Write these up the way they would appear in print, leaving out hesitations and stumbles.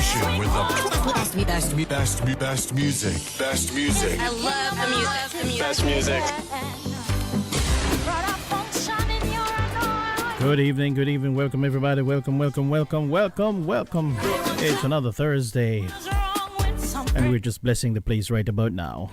station with the best music. Best music. I love the music. Best music. Good evening. Welcome, everybody. Welcome. It's another Thursday, and we're just blessing the place right about now.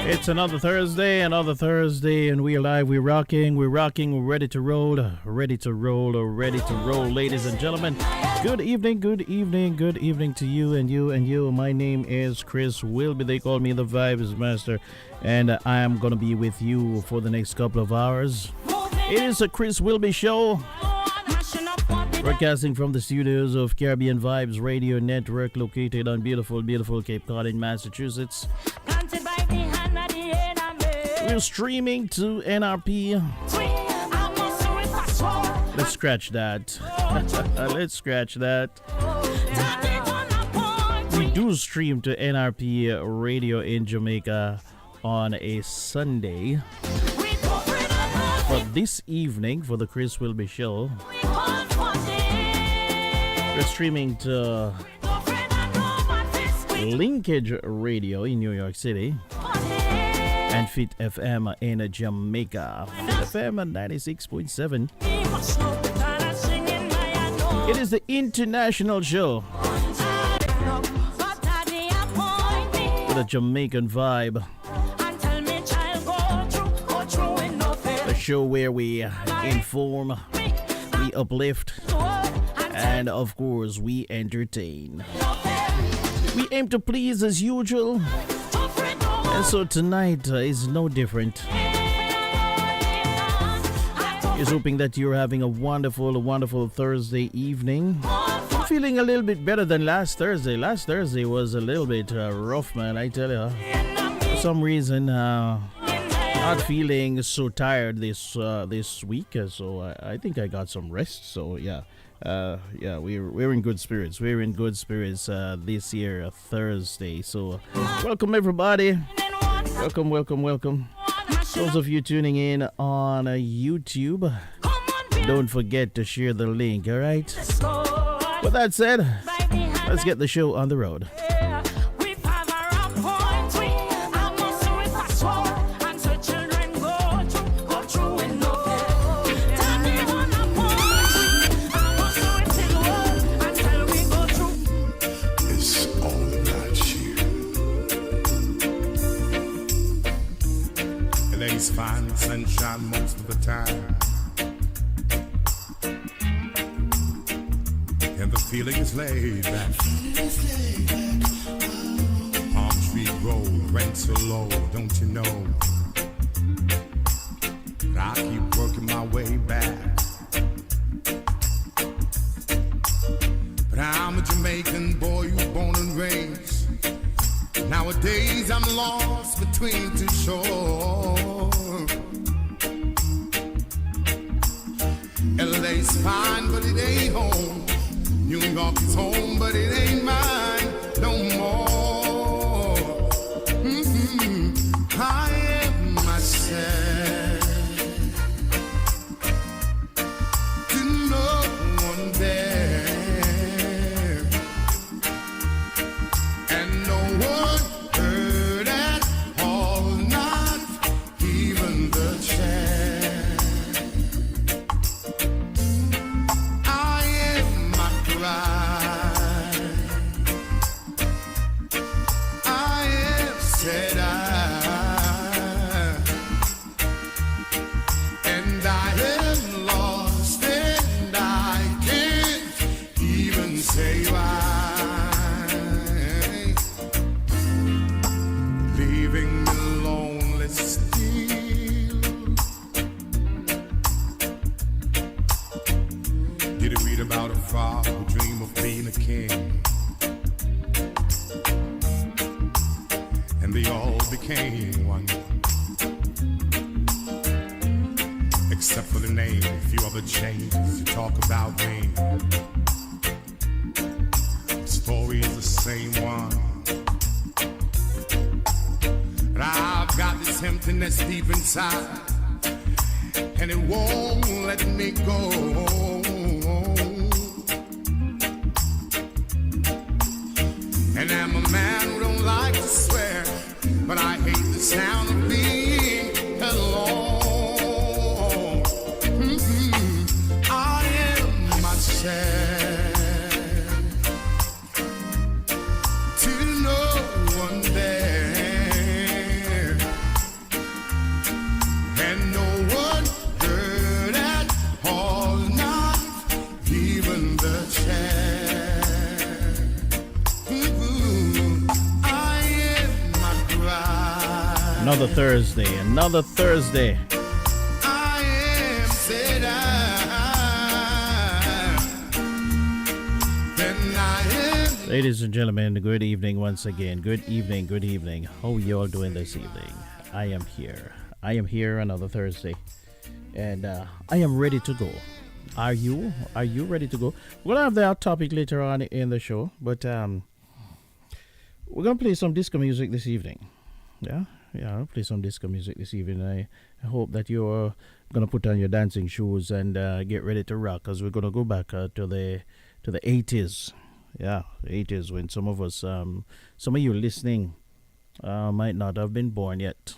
It's another Thursday, and we're live, we're rocking, we're ready to roll, ladies and gentlemen. Good evening to you and you. My name is Chris Whilby. They call me the Vibes Master, and I am going to be with you for the next couple of hours. It is a Chris Whilby show, broadcasting from the studios of Caribbean Vibes Radio Network, located on beautiful Cape Cod in Massachusetts. We're streaming to NRP. Let's scratch that. We do stream to NRP Radio in Jamaica on a Sunday. But this evening, for the Chris Whilby show, we're streaming to Linkage Radio in New York City and Fit FM in Jamaica. Fit FM at 96.7. It is the international show with a Jamaican vibe. A show where we inform, we uplift, and of course we entertain. We aim to please as usual, and so tonight is no different. Is hoping that you're having a wonderful Thursday evening. I'm feeling a little bit better than last Thursday. Last Thursday was a little bit rough, man, I tell you. For some reason, not feeling so tired this week, so I think I got some rest. So yeah, we're in good spirits. We're in good spirits this year, Thursday. So welcome everybody. Welcome. Those of you tuning in on YouTube, don't forget to share the link. All right. With that said, let's get the show on the road. Find sunshine most of the time, and the feeling is laid back. Palm tree road, rent so low, don't you know? But I keep working my way back. But I'm a Jamaican boy who's born and race. Nowadays I'm lost between two shores. LA's fine, but it ain't home. New York's home, but it ain't mine no more. I am myself to no one there, and no one heard at all, not even the chair. I am my pride. I am said and I am lost, and I can't even say why. Leaving me lonely still. Did you read about a frog who dreamed of being a king? And they all became one, except for the name. A few other changes to talk about me. The story is the same one. But I've got this emptiness deep inside, and it won't let me go. And I'm a man who don't like to swear, but I hate the sound of being alone. I am myself to no one there, and no one heard at all, not even the chair. I am my bride. Another Thursday, another Thursday. I am said then I am. Ladies and gentlemen, good evening once again. Good evening, good evening. How you all doing this evening? I am here. I am here another Thursday. And I am ready to go. Are you? Are you ready to go? We'll have that topic later on in the show. But we're going to play some disco music this evening. Yeah, I'll play some disco music this evening. I hope that you're going to put on your dancing shoes and get ready to rock, because we're going to go back to the 80s. Yeah, the 80s, when some of us, some of you listening might not have been born yet,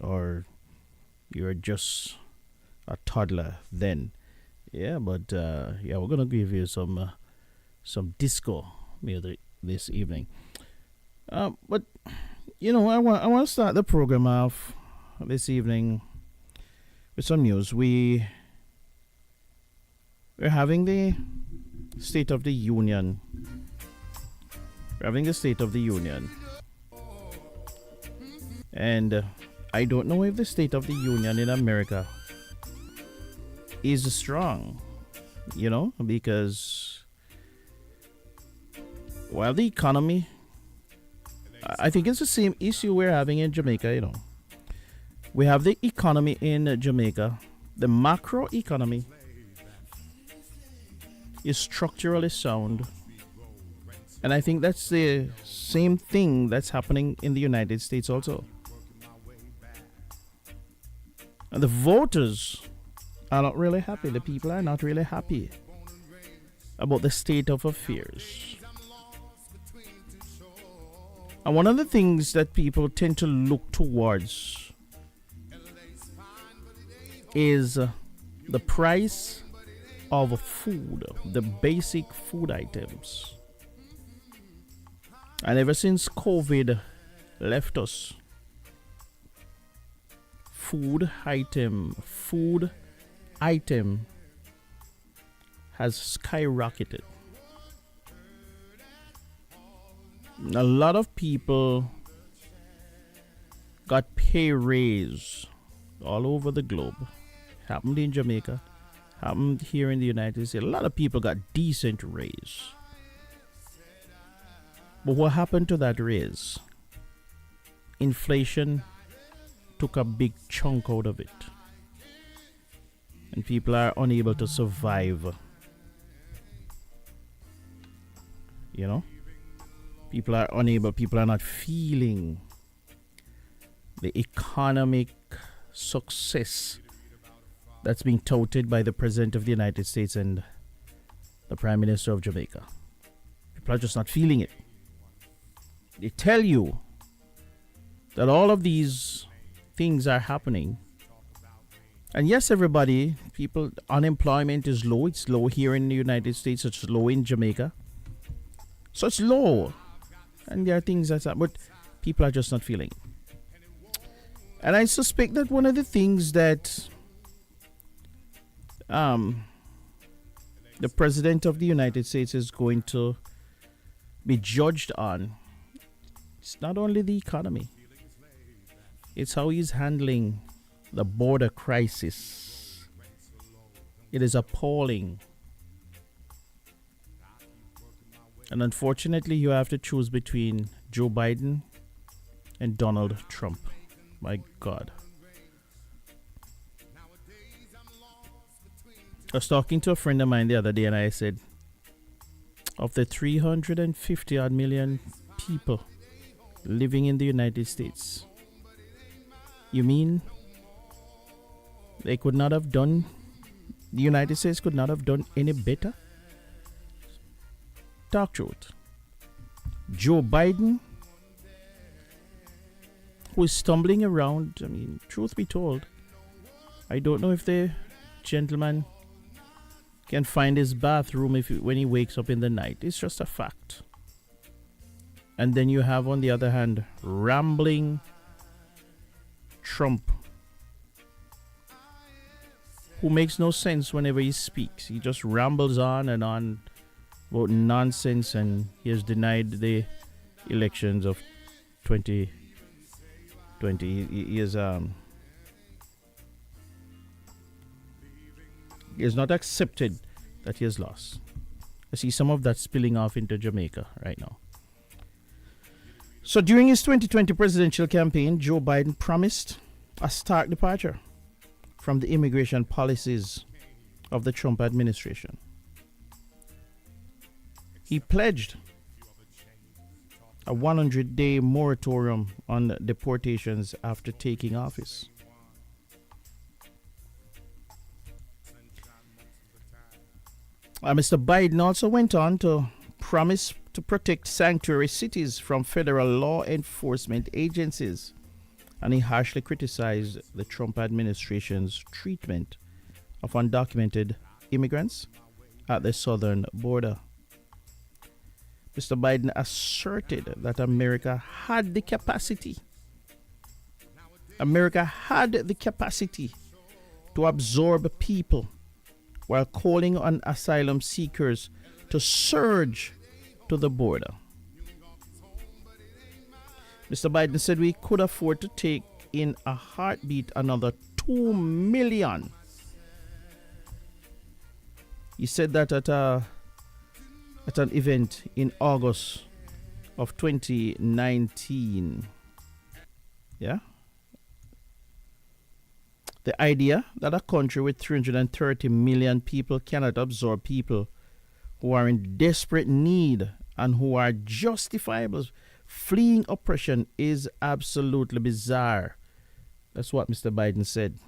or you're just a toddler then. Yeah, but we're going to give you some disco music this evening. But you know, I want to start the program off this evening with some news. We're having the State of the Union. We're having the State of the Union. And I don't know if the State of the Union in America is strong, you know, because while the economy, I think it's the same issue we're having in Jamaica, you know. We have the economy in Jamaica. The macro economy is structurally sound. And I think that's the same thing that's happening in the United States also. And the voters are not really happy. The people are not really happy about the state of affairs. And one of the things that people tend to look towards is the price of food, the basic food items. And ever since COVID left us, food item has skyrocketed. A lot of people got pay raise all over the globe. Happened in Jamaica, happened here in the United States. A lot of people got decent raise. But what happened to that raise? Inflation took a big chunk out of it. And people are unable to survive. You know? People are unable, people are not feeling the economic success that's being touted by the President of the United States and the Prime Minister of Jamaica. People are just not feeling it. They tell you that all of these things are happening. And yes, everybody, people, unemployment is low. It's low here in the United States. It's low in Jamaica. So it's low. And there are things that's that, but people are just not feeling it. And I suspect that one of the things that the President of the United States is going to be judged on, it's not only the economy, it's how he's handling the border crisis. It is appalling. And unfortunately, you have to choose between Joe Biden and Donald Trump. My God. I was talking to a friend of mine the other day and I said, of the 350 odd million people living in the United States, you mean they could not have done, the United States could not have done any better? Talk truth. Joe Biden, who is stumbling around, I mean, truth be told, I don't know if the gentleman can find his bathroom when he wakes up in the night. It's just a fact. And then you have, on the other hand, rambling Trump, who makes no sense whenever he speaks. He just rambles on and on about nonsense, and he has denied the elections of 2020. He has not accepted that he has lost. I see some of that spilling off into Jamaica right now. So during his 2020 presidential campaign, Joe Biden promised a stark departure from the immigration policies of the Trump administration. He pledged a 100-day moratorium on deportations after taking office. Mr. Biden also went on to promise to protect sanctuary cities from federal law enforcement agencies, and he harshly criticized the Trump administration's treatment of undocumented immigrants at the southern border. Mr. Biden asserted that America had the capacity to absorb people, while calling on asylum seekers to surge to the border. Mr. Biden said we could afford to take in a heartbeat another 2 million. He said that at an event in August of 2019. Yeah? The idea that a country with 330 million people cannot absorb people who are in desperate need and who are justifiable fleeing oppression is absolutely bizarre. That's what Mr. Biden said.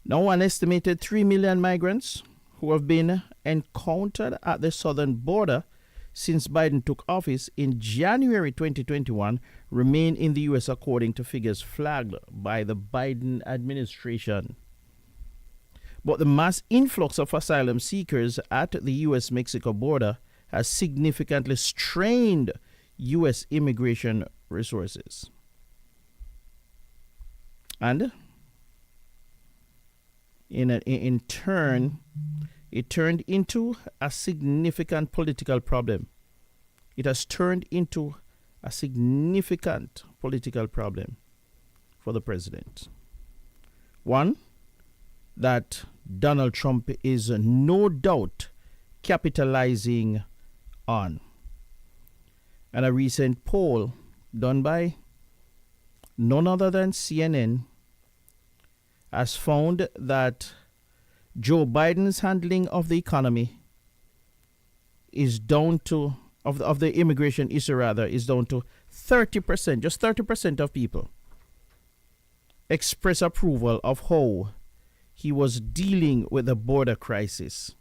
Now, an estimated 3 million migrants who have been encountered at the southern border since Biden took office in January 2021 remain in the U.S. according to figures flagged by the Biden administration. But the mass influx of asylum seekers at the U.S.-Mexico border has significantly strained U.S. immigration resources. And in turn, it turned into a significant political problem. It has turned into a significant political problem for the president. One, that Donald Trump is no doubt capitalizing on. And a recent poll done by none other than CNN has found that Joe Biden's handling of the economy is down to, of the immigration issue rather, is down to 30%, just 30% of people express approval of how he was dealing with the border crisis.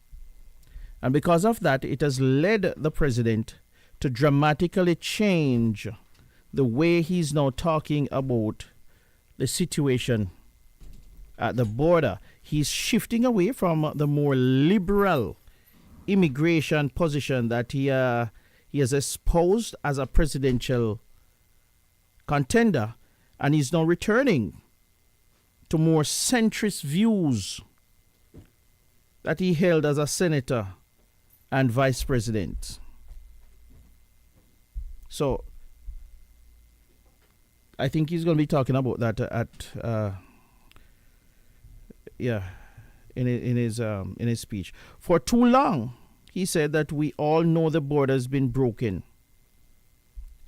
And because of that, it has led the president to dramatically change the way he's now talking about the situation at the border. He's shifting away from the more liberal immigration position that he has espoused as a presidential contender, and he's now returning to more centrist views that he held as a senator and vice president. So I think he's going to be talking about that in his speech. For too long, he said that we all know the border has been broken,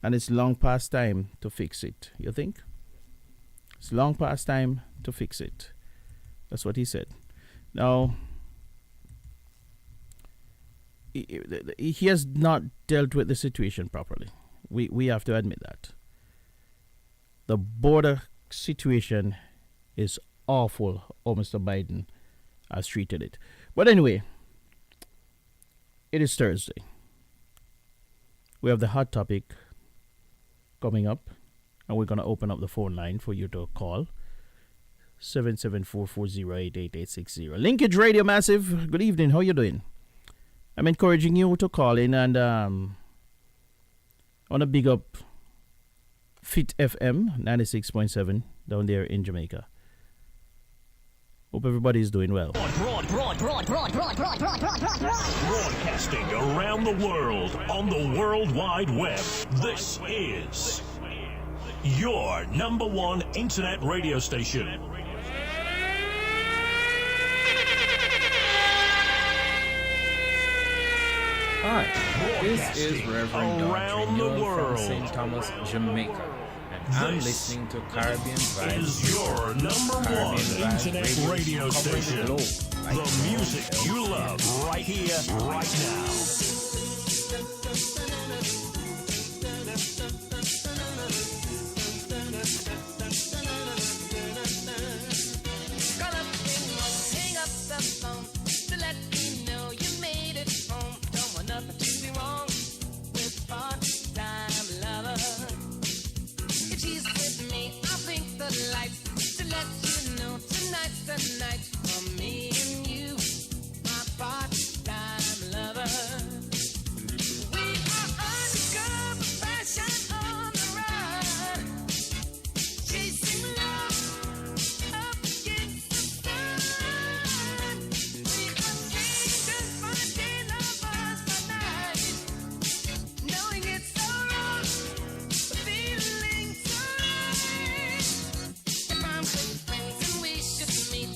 and it's long past time to fix it. You think? It's long past time to fix it. That's what he said. Now, he has not dealt with the situation properly. We have to admit that. The border situation is awful, how Mr. Biden has treated it. But anyway, it is Thursday. We have the hot topic coming up, and we're going to open up the phone line for you to call. 774-408-8860. Linkage Radio Massive, good evening. How you doing? I'm encouraging you to call in, and I want to big up Fit FM 96.7 down there in Jamaica. Hope everybody's doing well. Broadcasting around the world on the World Wide Web. This is your number one internet radio station. Hi, this is Reverend around the Dr. world from St. Thomas, Jamaica, and I'm listening to Caribbean Vibes. Is your number one internet radio station. The music you love right here, right now. Tonight for me and you, my part-time lover. We are undercover fashion on the run, chasing love up against the sun. We are strangers finding lovers by night, knowing it's so wrong, but feeling so right. If I'm with friends and we should meet,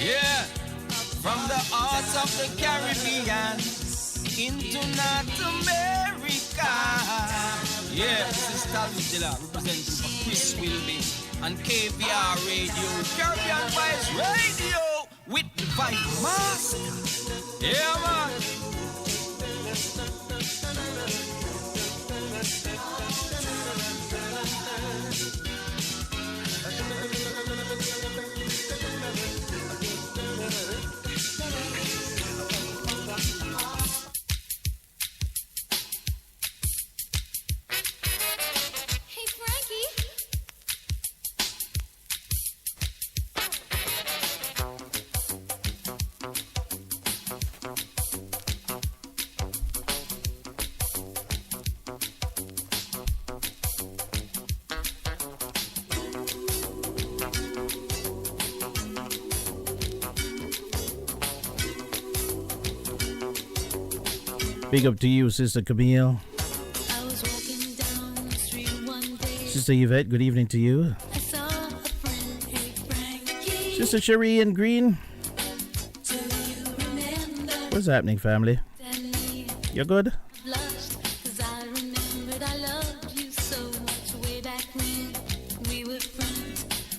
Yeah, from the heart of the Caribbean into North America. Yeah, this is Talmudilla representing for Chris Whilby and KVR Radio, Caribbean Vibes Radio with the Vibe Mask. Yeah, man. Big up to you, Sister Camille. Sister Yvette, good evening to you. Sister Cherie and Green. What's happening, family? You're good?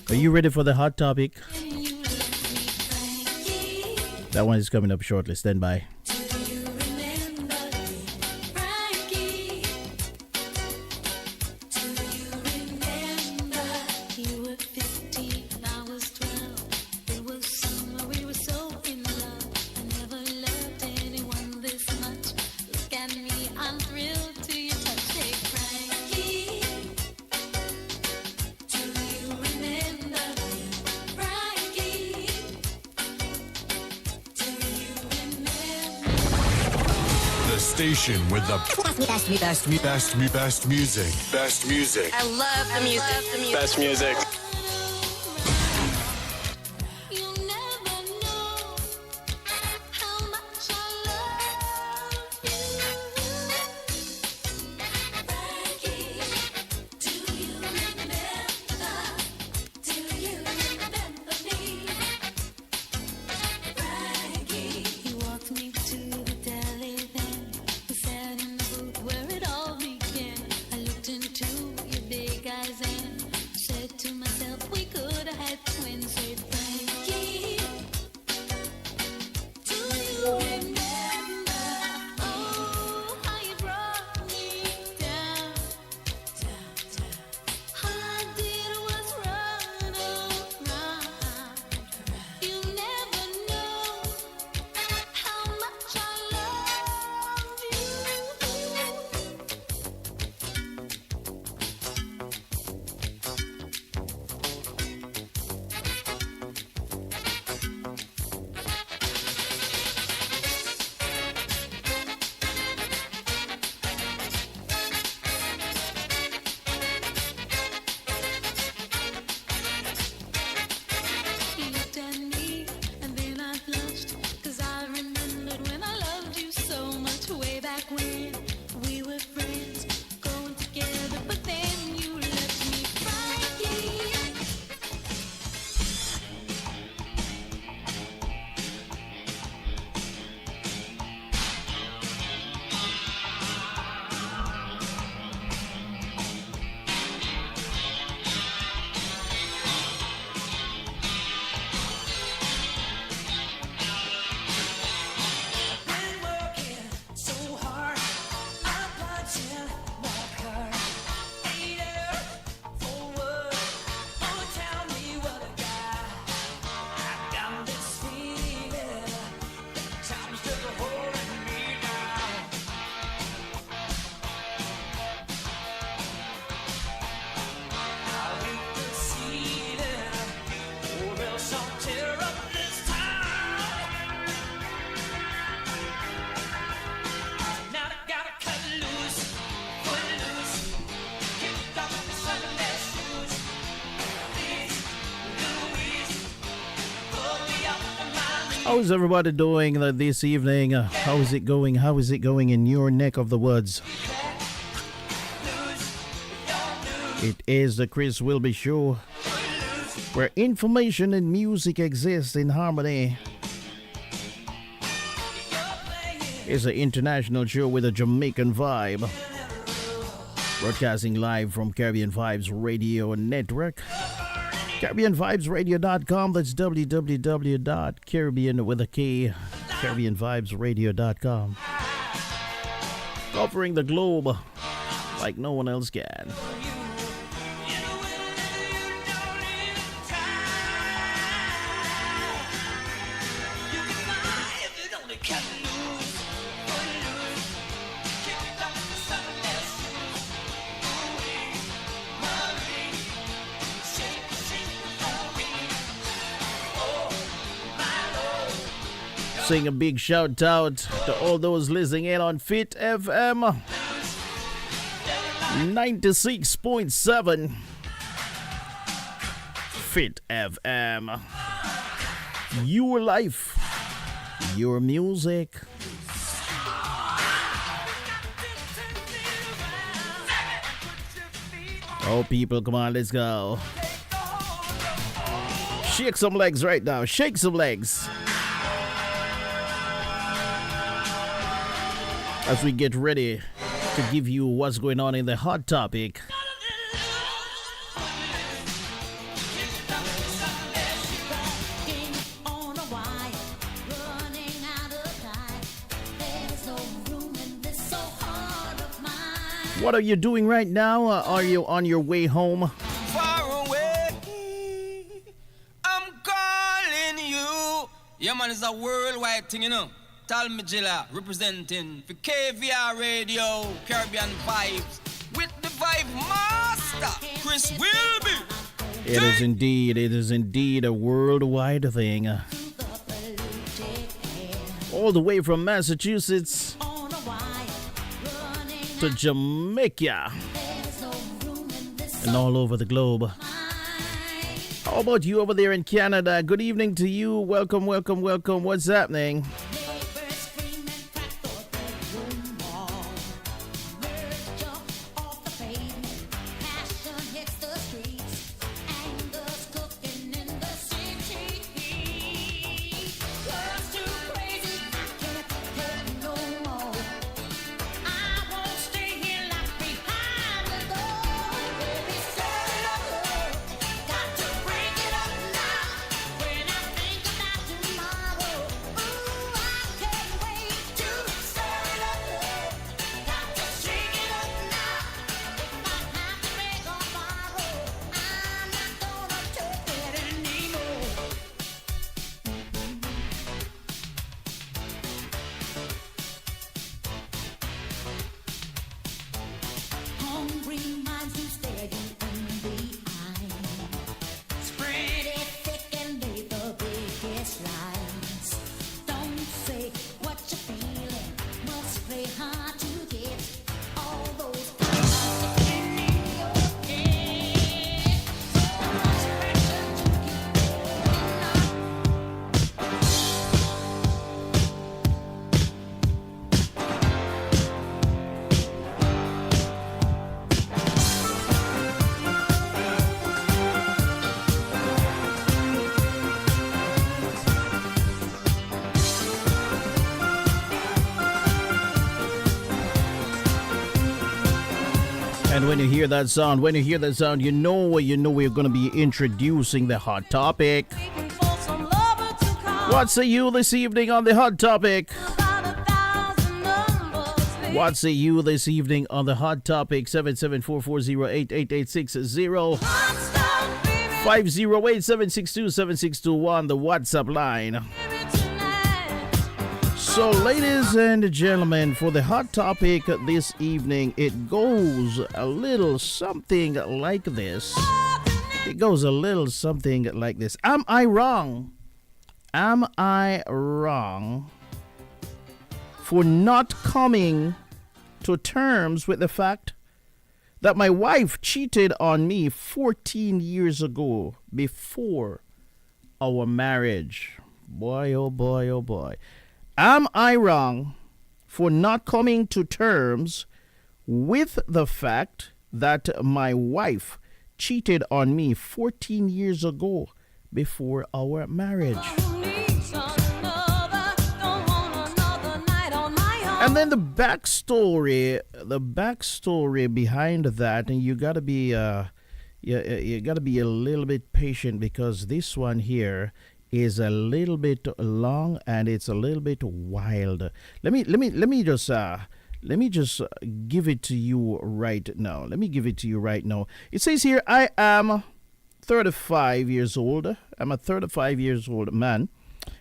Are you ready for the hot topic? That one is coming up shortly. Stand by. Station with the best music. Best music. I love the music. Best music. How's everybody doing this evening? How is it going? How is it going in your neck of the woods? It is the Chris Whilby Show. where information and music exist in harmony. It's an international show with a Jamaican vibe. Broadcasting live from Caribbean Vibes Radio Network. CaribbeanVibesRadio.com. That's www.caribbean with a K. CaribbeanVibesRadio.com. Covering the globe like no one else can. Sing a big shout out to all those listening in on Fit FM 96.7. Fit FM. Your life, your music. Oh, people, come on, let's go. Shake some legs right now. Shake some legs. As we get ready to give you what's going on in the hot topic. What are you doing right now? Are you on your way home? Far away, I'm calling you. Yeah, man, it's a worldwide thing, you know. Talmijila representing for KVR Radio, Caribbean Vibes, with the Vibe Master, Chris Whilby. It is indeed a worldwide thing. All the way from Massachusetts to Jamaica and all over the globe. How about you over there in Canada? Good evening to you. Welcome, welcome, welcome. What's happening? And when you hear that sound, you know we're going to be introducing the hot topic. What say you this evening on the hot topic? What say you this evening on the hot topic? 774408886 508-762-7621, the WhatsApp line. So, ladies and gentlemen, for the hot topic this evening, it goes a little something like this. It goes a little something like this. Am I wrong? Am I wrong for not coming to terms with the fact that my wife cheated on me 14 years ago before our marriage? Boy, oh boy, oh boy. Am I wrong for not coming to terms with the fact that my wife cheated on me 14 years ago before our marriage. And then the backstory behind that, and you gotta be you gotta be a little bit patient because this one here is a little bit long and it's a little bit wild. Let me just give it to you right now. It says here, I am 35 years old. I'm a 35 years old man,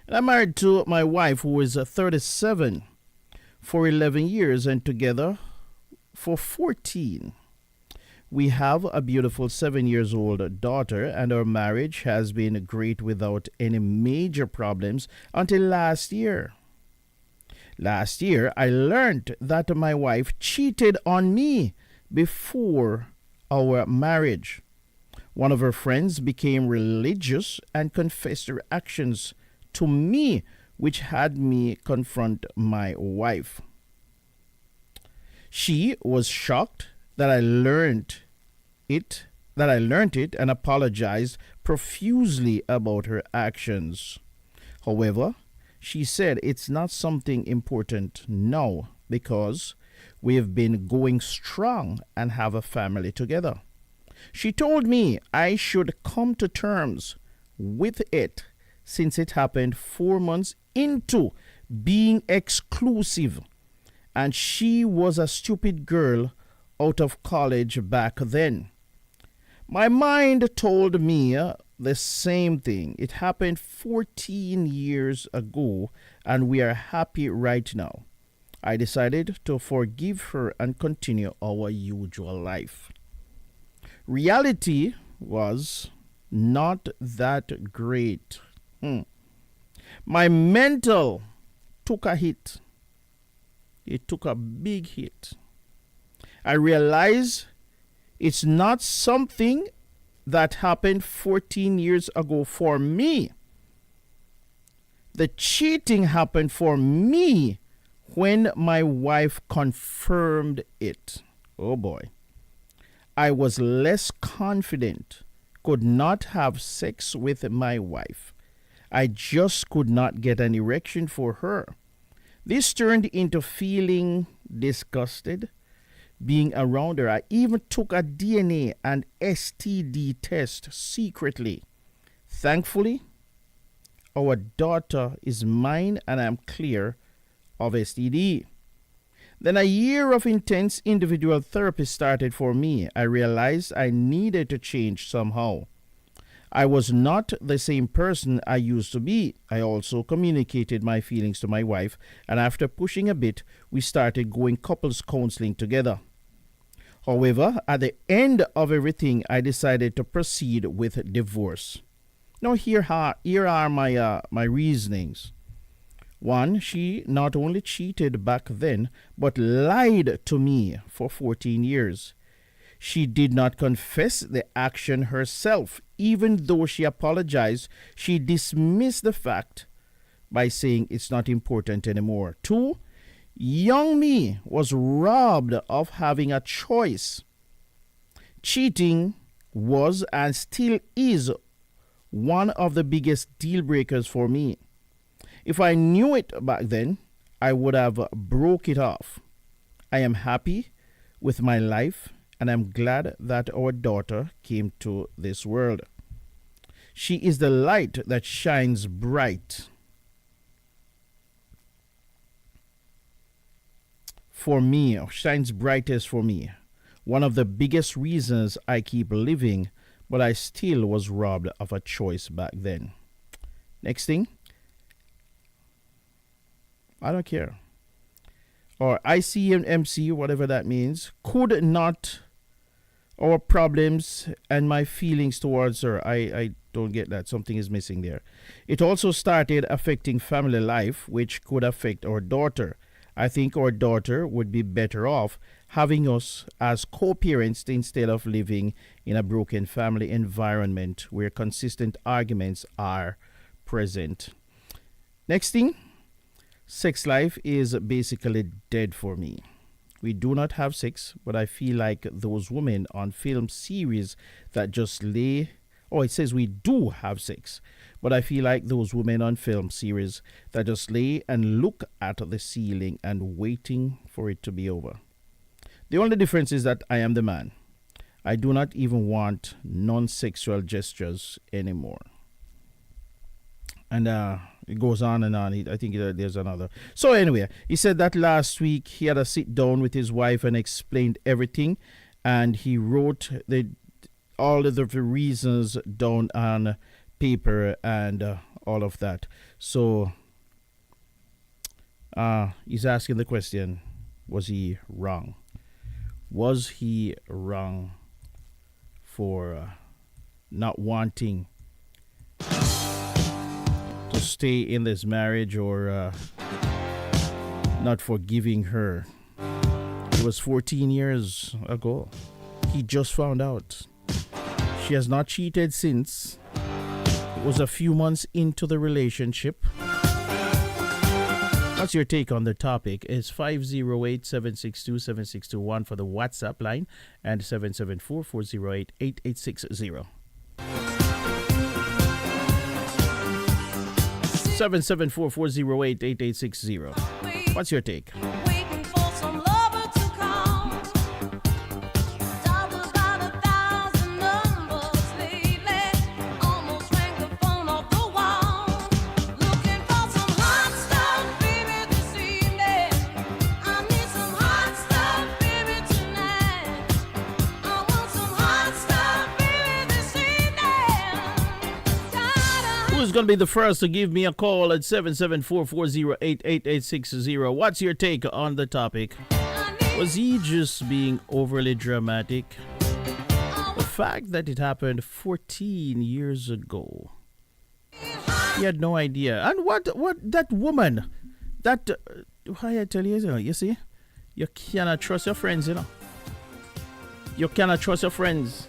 and I'm married to my wife who is 37 for 11 years and together for 14. We have a beautiful 7 years old daughter, and our marriage has been great without any major problems until last year. Last year, I learned that my wife cheated on me before our marriage. One of her friends became religious and confessed her actions to me, which had me confront my wife. She was shocked that I learned it and apologized profusely about her actions. However, she said it's not something important now because we have been going strong and have a family together. She told me I should come to terms with it since it happened 4 months into being exclusive, and she was a stupid girl out of college back then. My mind told me the same thing. It happened 14 years ago, and we are happy right now. I decided to forgive her and continue our usual life. Reality was not that great. My mental took a hit. It took a big hit. I realized it's not something that happened 14 years ago for me. The cheating happened for me when my wife confirmed it. Oh boy. I was less confident, could not have sex with my wife. I just could not get an erection for her. This turned into feeling disgusted being around her. I even took a DNA and STD test secretly. Thankfully, our daughter is mine and I'm clear of STD. Then a year of intense individual therapy started for me. I realized I needed to change somehow. I was not the same person I used to be. I also communicated my feelings to my wife, and after pushing a bit, we started going couples counseling together. However, at the end of everything, I decided to proceed with divorce. Now, here are my reasonings. One, she not only cheated back then, but lied to me for 14 years. She did not confess the action herself. Even though she apologized, she dismissed the fact by saying it's not important anymore. Two, young me was robbed of having a choice. Cheating was and still is one of the biggest deal breakers for me. If I knew it back then, I would have broke it off. I am happy with my life, and I'm glad that our daughter came to this world. She is the light that shines bright for me, shines brightest for me. One of the biggest reasons I keep living, but I still was robbed of a choice back then. Next thing, I don't care. Or ICMC, whatever that means, could not our problems and my feelings towards her. I don't get that. Something is missing there. It also started affecting family life, which could affect our daughter. I think our daughter would be better off having us as co-parents instead of living in a broken family environment where consistent arguments are present. Next thing, sex life is basically dead for me. We do not have sex, but I feel like those women on film series that just lay. Oh, it says we do have sex, but I feel like those women on film series that just lay and look at the ceiling and waiting for it to be over. The only difference is that I am the man. I do not even want non-sexual gestures anymore. And it goes on and on. I think there's another. So anyway, he said that last week he had a sit down with his wife and explained everything. And he wrote all of the reasons down on paper and all of that. So he's asking the question, was he wrong? Was he wrong for not wanting to stay in this marriage or not forgiving her? It was 14 years ago. He just found out. She has not cheated since. It was a few months into the relationship. What's your take on the topic? It's 508-762-7621 for the WhatsApp line and 774-408-8860. 774-408-8860. What's your take? Waiting for some lover to come. Dialed about 1,000 numbers lately. Almost rang the phone off the wall. Looking for some hot stuff, baby, this evening. I need some hot stuff, baby, tonight. I want some hot stuff, baby, this evening. Who's going to be the first to give me a call at 774-408-8860? What's your take on the topic? Was he just being overly dramatic? The fact that it happened 14 years ago. He had no idea. And what that woman, that, why I tell you, you see, you cannot trust your friends, You cannot trust your friends.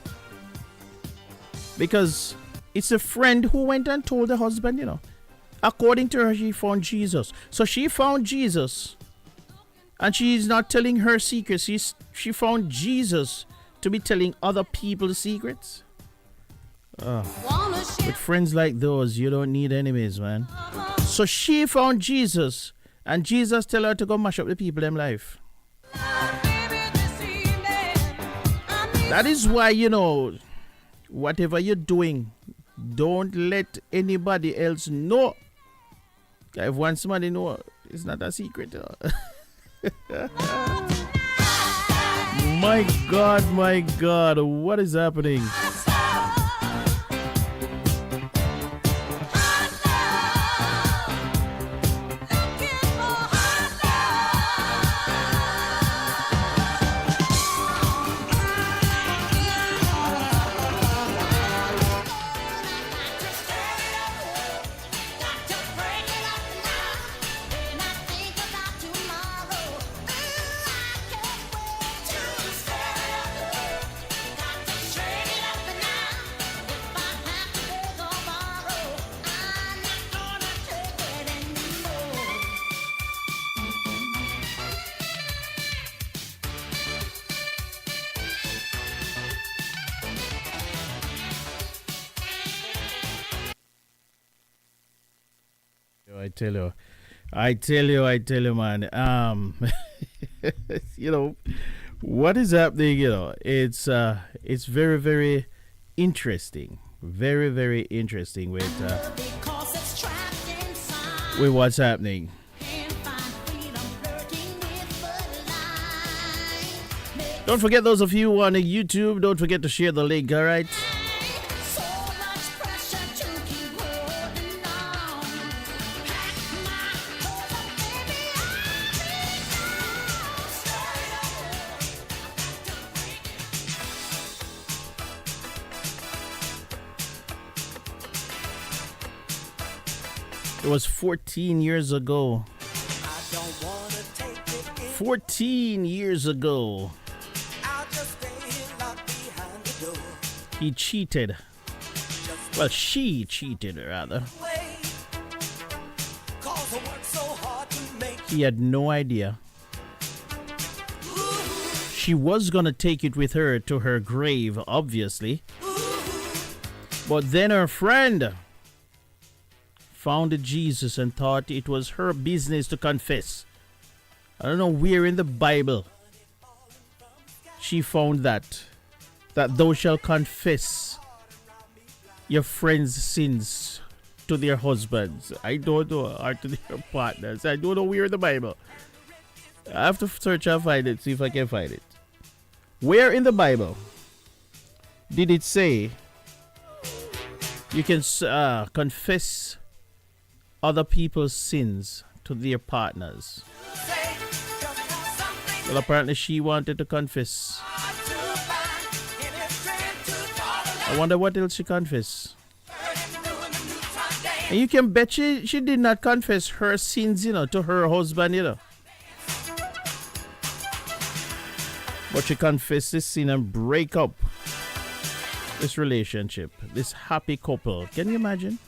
Because it's a friend who went and told the husband, According to her, she found Jesus. So she found Jesus. And she's not telling her secrets. She found Jesus to be telling other people secrets. With friends like those, you don't need enemies, man. So she found Jesus. And Jesus tell her to go mash up the people in life. That is why, whatever you're doing, don't let anybody else know. If one somebody know, it's not a secret. My God, what is happening? I tell you, man. What is happening? It's very, very interesting. Very, very interesting with what's happening. Don't forget, those of you on YouTube, don't forget to share the link. All right. It was 14 years ago. 14 years ago. He cheated. Well, she cheated, rather. He had no idea. She was going to take it with her to her grave, obviously. But then her friend found Jesus and thought it was her business to confess. I don't know where in the Bible she found that thou shalt confess your friends' sins to their husbands. I don't know, or to their partners. I don't know where in the Bible. I have to search and find it, see if I can find it. Where in the Bible did it say you can confess other people's sins to their partners? Well, apparently she wanted to confess. I wonder what else she confessed. And you can bet she did not confess her sins, to her husband, But she confessed this sin and break up this relationship, this happy couple. Can you imagine?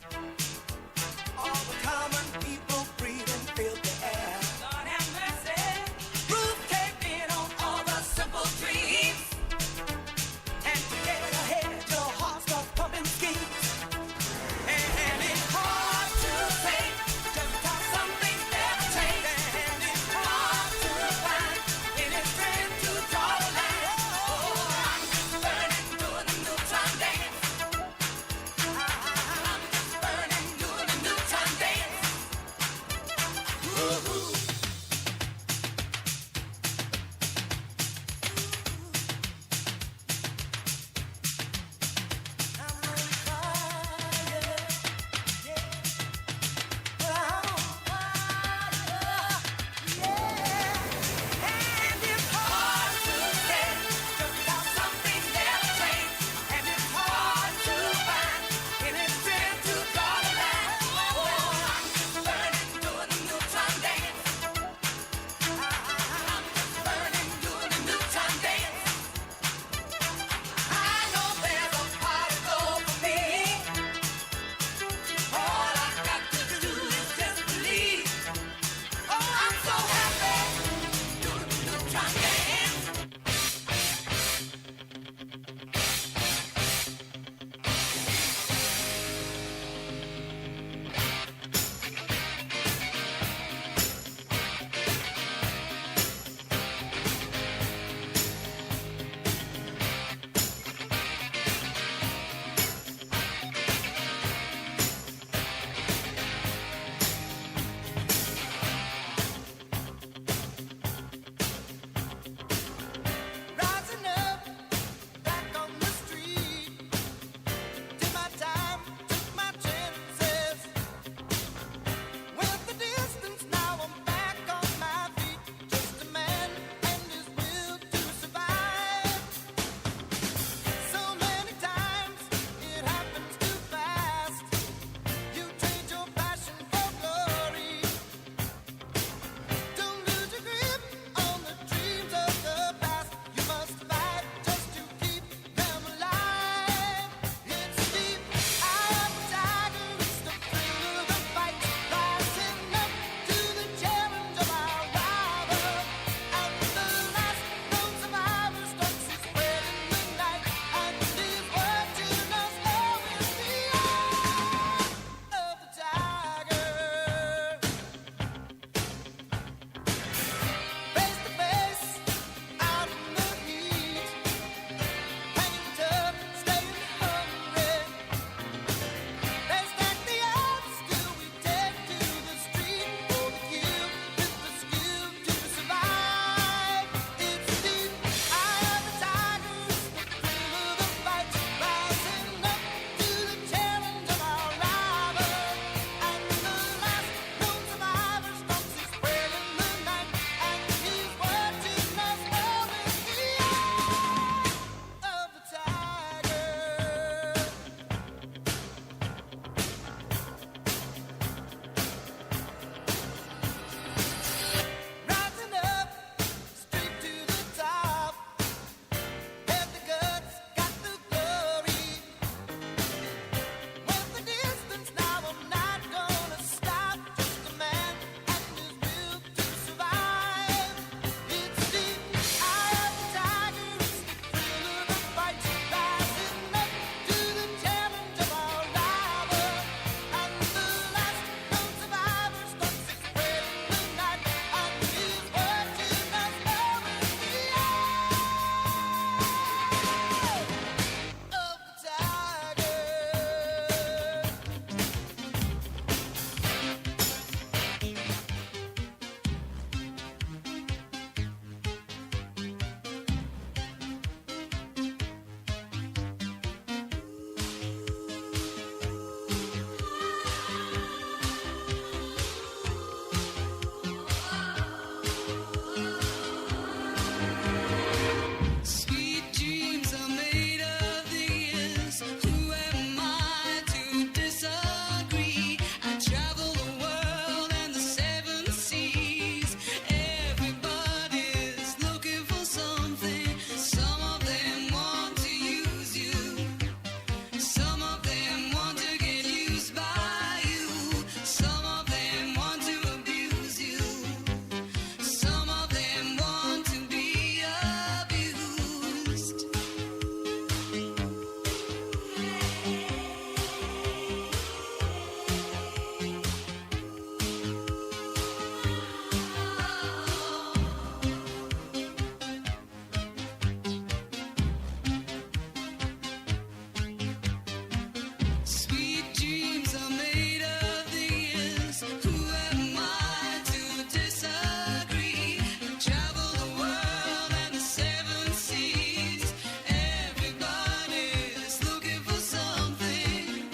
Sweet dreams are made of these. Who am I to disagree? Travel the world and the seven seas. Everybody's looking for something.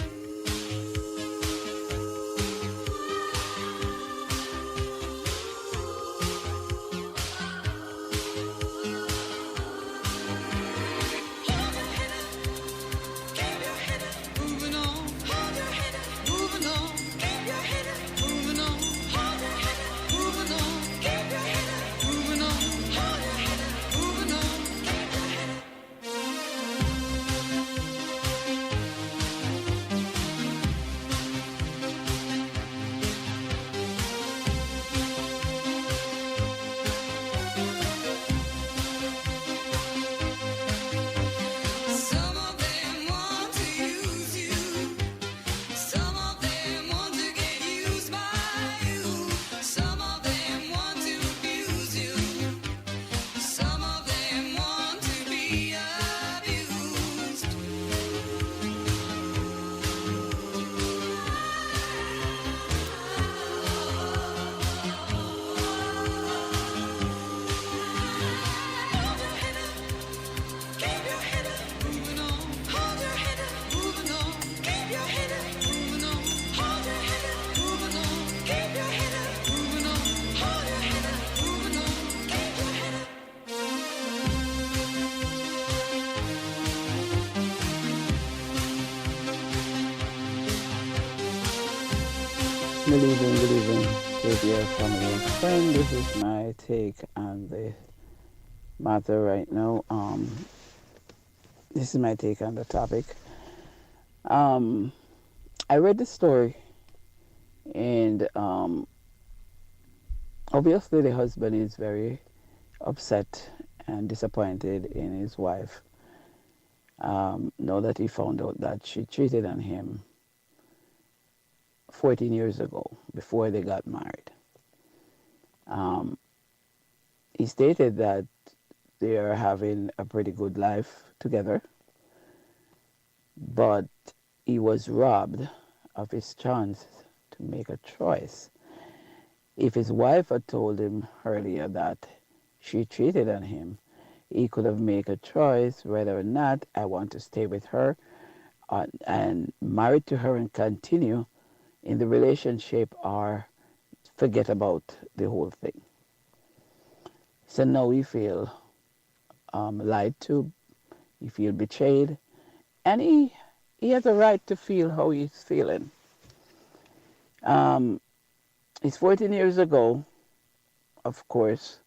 Hold your head up, keep your head up, moving on. Hold your head up, moving on. Keep your head up, moving on. Hold your head up, moving on. Keep your head up, moving on. Hold your head up, moving on. Keep your head up. Some of them want to use you. Some of them want to get used by you. Some of them want to abuse you. Some of them want to be abused. Hold your head up, keep your head up, moving on. Hold your head up, moving on. Keep your head up, moving on. Hold your head up, moving on. Keep your head up, moving on. Hold your head up, moving on. Keep your head up. Good evening, with your family and friend. This is my take on the matter right now. This is my take on the topic. I read the story, and obviously the husband is very upset and disappointed in his wife. Now that he found out that she cheated on him 14 years ago, before they got married. He stated that they are having a pretty good life together, but he was robbed of his chance to make a choice. If his wife had told him earlier that she cheated on him, he could have made a choice whether or not I want to stay with her and married to her and continue in the relationship, or forget about the whole thing. So now we feel lied to, he feel betrayed, and he has a right to feel how he's feeling. It's 14 years ago, of course,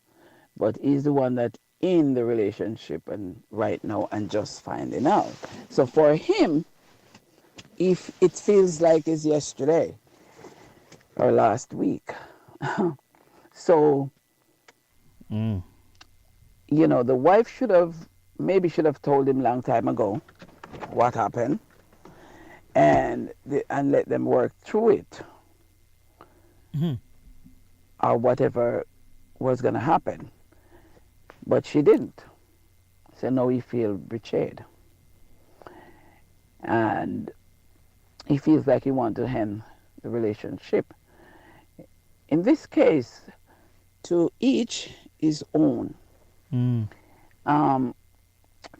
but he's the one that in the relationship and right now and just finding out. So for him, if it feels like it's yesterday or last week. So, you know, the wife should have told him long time ago what happened and let them work through it. Or whatever was going to happen. But she didn't. So now he feels betrayed. And he feels like he wants to end the relationship. In this case, to each his own.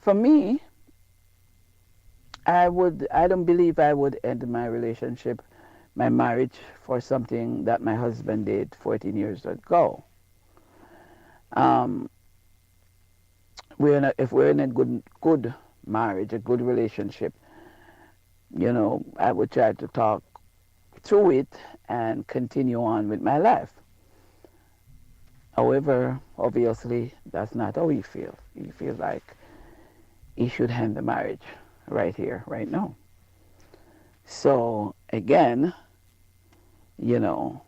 For me, I don't believe I would end my relationship, my marriage, for something that my husband did 14 years ago. If we're in a good marriage, a good relationship, you know, I would try to talk through it and continue on with my life. However, obviously, that's not how he feels. He feels like he should end the marriage right here, right now. So, again, you know,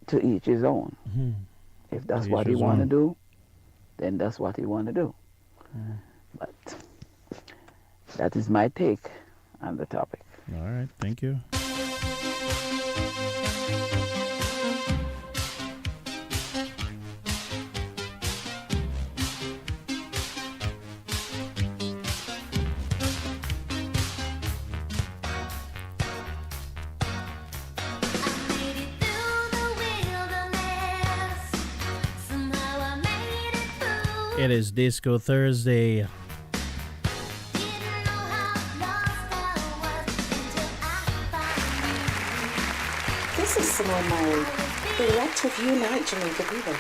to each his own. If that's what he want to do, then that's what he want to do. But that is my take on the topic. All right, thank you. It is Disco Thursday. This is Simone Murray, director of Unite Jamaica People,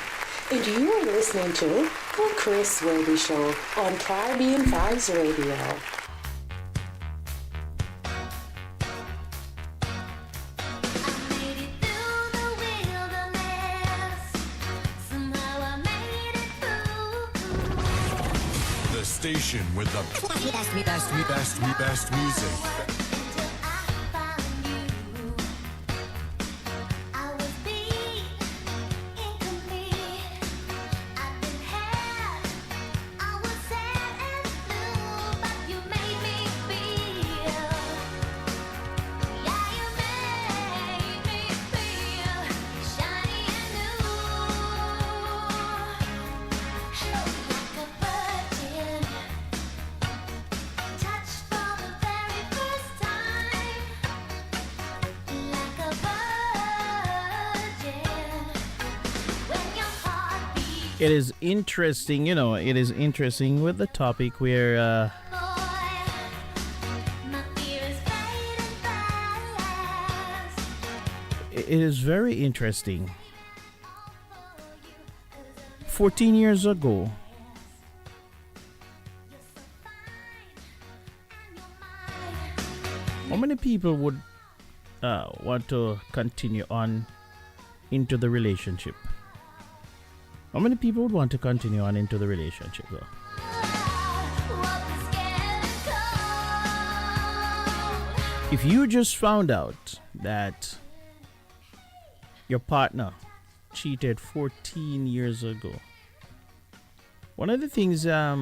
and you are listening to The Chris Whilby Show on Caribbean Vibes Radio. The station with the best music. It is interesting, it is interesting with the topic where it is very interesting. 14 years ago, how many people would want to continue on into the relationship? How many people would want to continue on into the relationship though? If you just found out that your partner cheated 14 years ago, one of the things that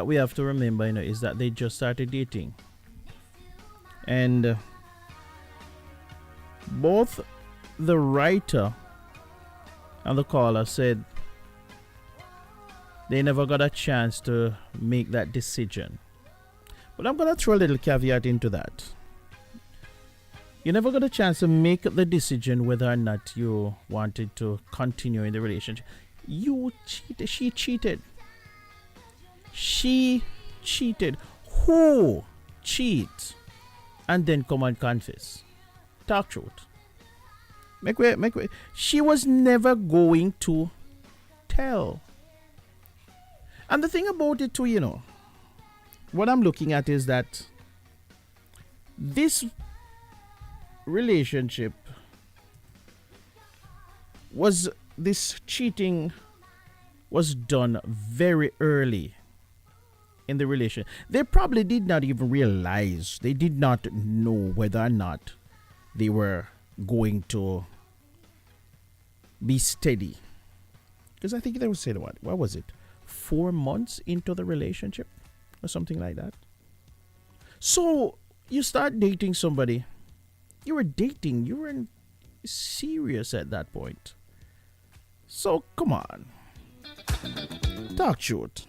we have to remember, is that they just started dating. And both the writer and the caller said they never got a chance to make that decision. But I'm going to throw a little caveat into that. You never got a chance to make the decision whether or not you wanted to continue in the relationship. You cheated. She cheated. She cheated. Who cheat and then come and confess? Talk truth. Make way. She was never going to tell. And the thing about it too, what I'm looking at is that this relationship this cheating was done very early in the relation. They probably did not even realize, they did not know whether or not they were going to be steady. Because I think they would say, what was it? 4 months into the relationship or something like that. So you start dating somebody. You were serious at that point. So come on. Talk truth.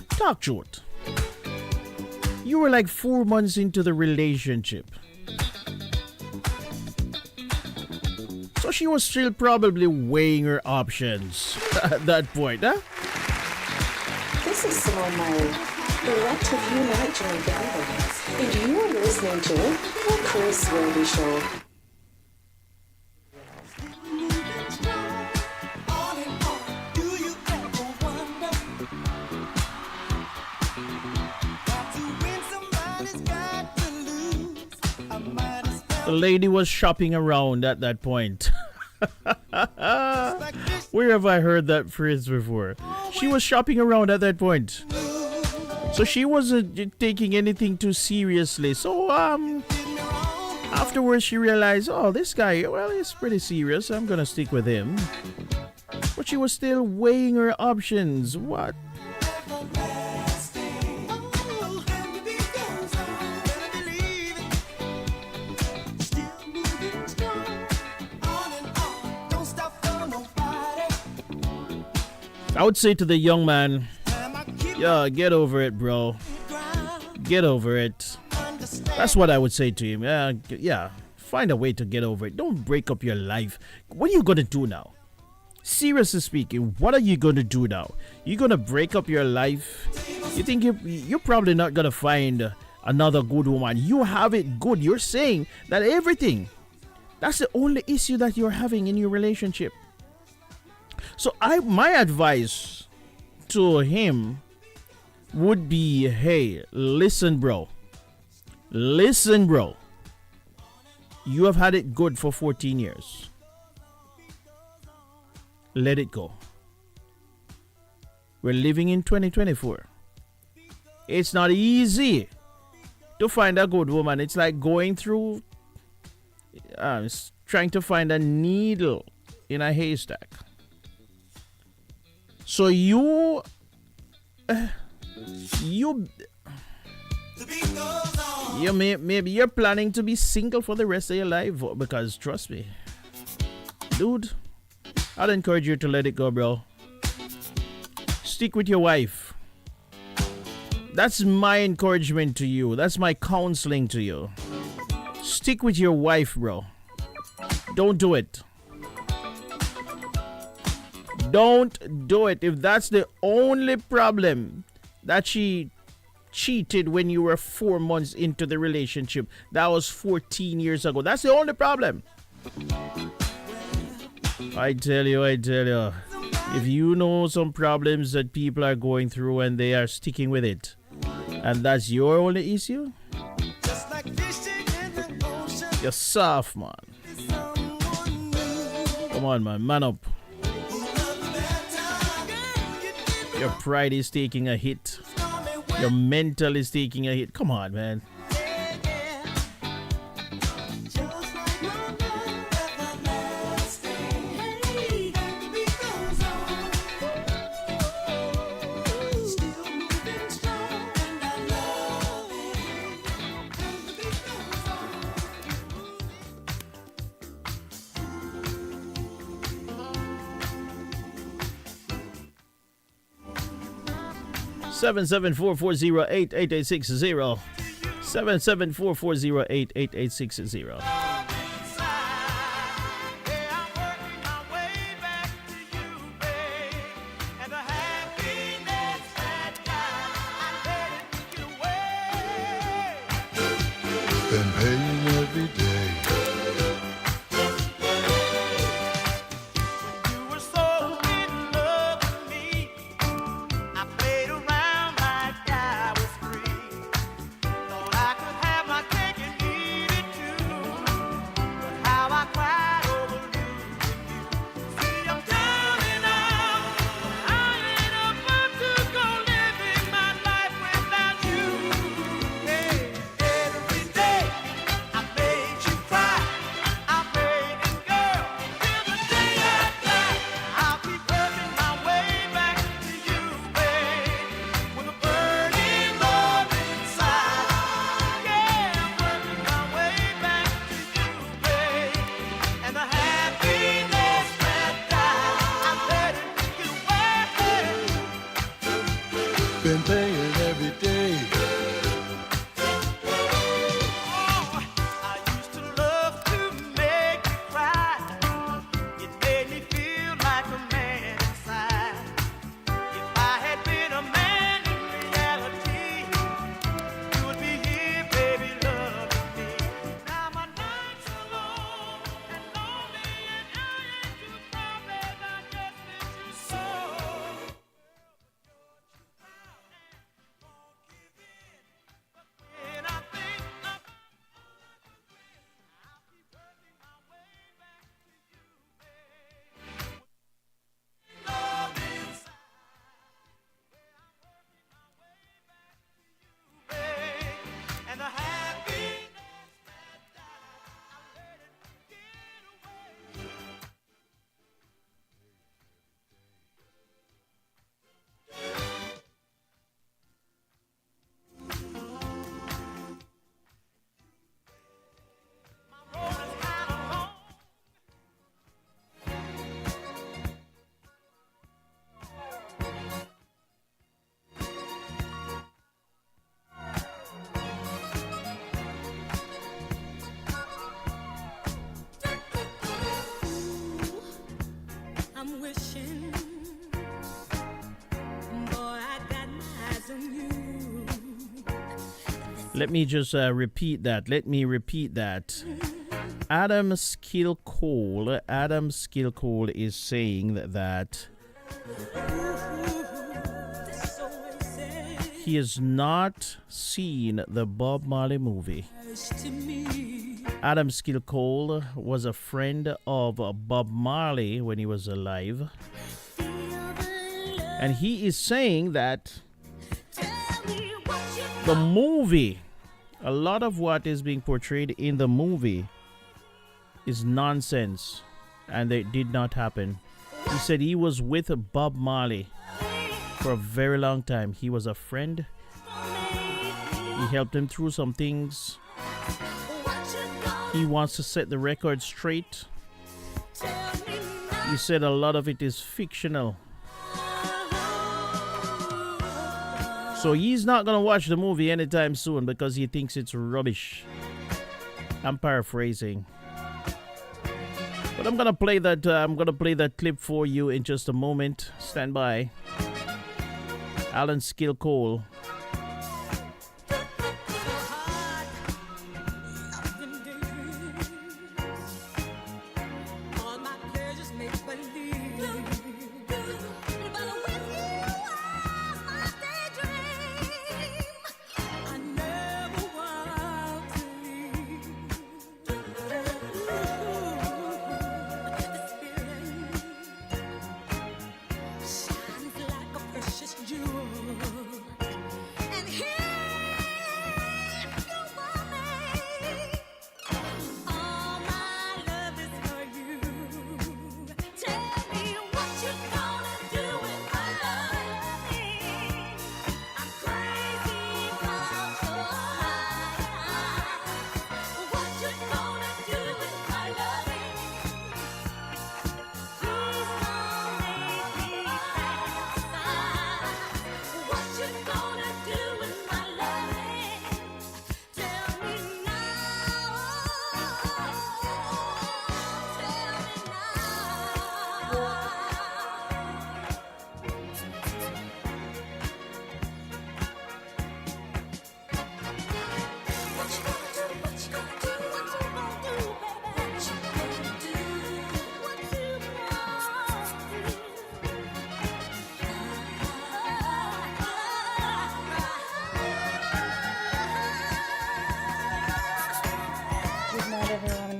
Talk truth. You were like 4 months into the relationship. So she was still probably weighing her options at that point, huh? This is Simone Murray, director of Unite Jamaica People, and you are listening to The Chris Whilby Show. The lady was shopping around at that point. Where have I heard that phrase before? She was shopping around at that point. So she wasn't taking anything too seriously. So afterwards she realized, this guy, he's pretty serious. I'm gonna stick with him. But she was still weighing her options. What? I would say to the young man, get over it, bro. Get over it. That's what I would say to him. Find a way to get over it. Don't break up your life. What are you going to do now? Seriously speaking, what are you going to do now? You're going to break up your life? You think you're probably not going to find another good woman. You have it good. You're saying that everything. That's the only issue that you're having in your relationship. So my advice to him would be, hey, listen, bro. Listen, bro. You have had it good for 14 years. Let it go. We're living in 2024. It's not easy to find a good woman. It's like going through, trying to find a needle in a haystack. So maybe you're planning to be single for the rest of your life, because trust me, dude, I'd encourage you to let it go, bro. Stick with your wife. That's my encouragement to you. That's my counseling to you. Stick with your wife, bro. Don't do it. Don't do it. If that's the only problem, that she cheated when you were 4 months into the relationship, that was 14 years ago. That's the only problem. I tell you, if you know some problems that people are going through and they are sticking with it, and that's your only issue, you're soft, man. Come on, man up. Your pride is taking a hit. Your mental is taking a hit. Come on, man. Seven 774408860. 774408860. Been paying every day. Let me just repeat that. Let me repeat that. Adam Skill Cole is saying that he has not seen the Bob Marley movie. Adam Skill Cole was a friend of Bob Marley when he was alive. And he is saying that the movie, a lot of what is being portrayed in the movie is nonsense and it did not happen. He said he was with Bob Marley for a very long time. He was a friend. He helped him through some things. He wants to set the record straight. He said a lot of it is fictional. So he's not going to watch the movie anytime soon because he thinks it's rubbish. I'm paraphrasing. But I'm going to play that clip for you in just a moment. Stand by. Alan Skill Cole.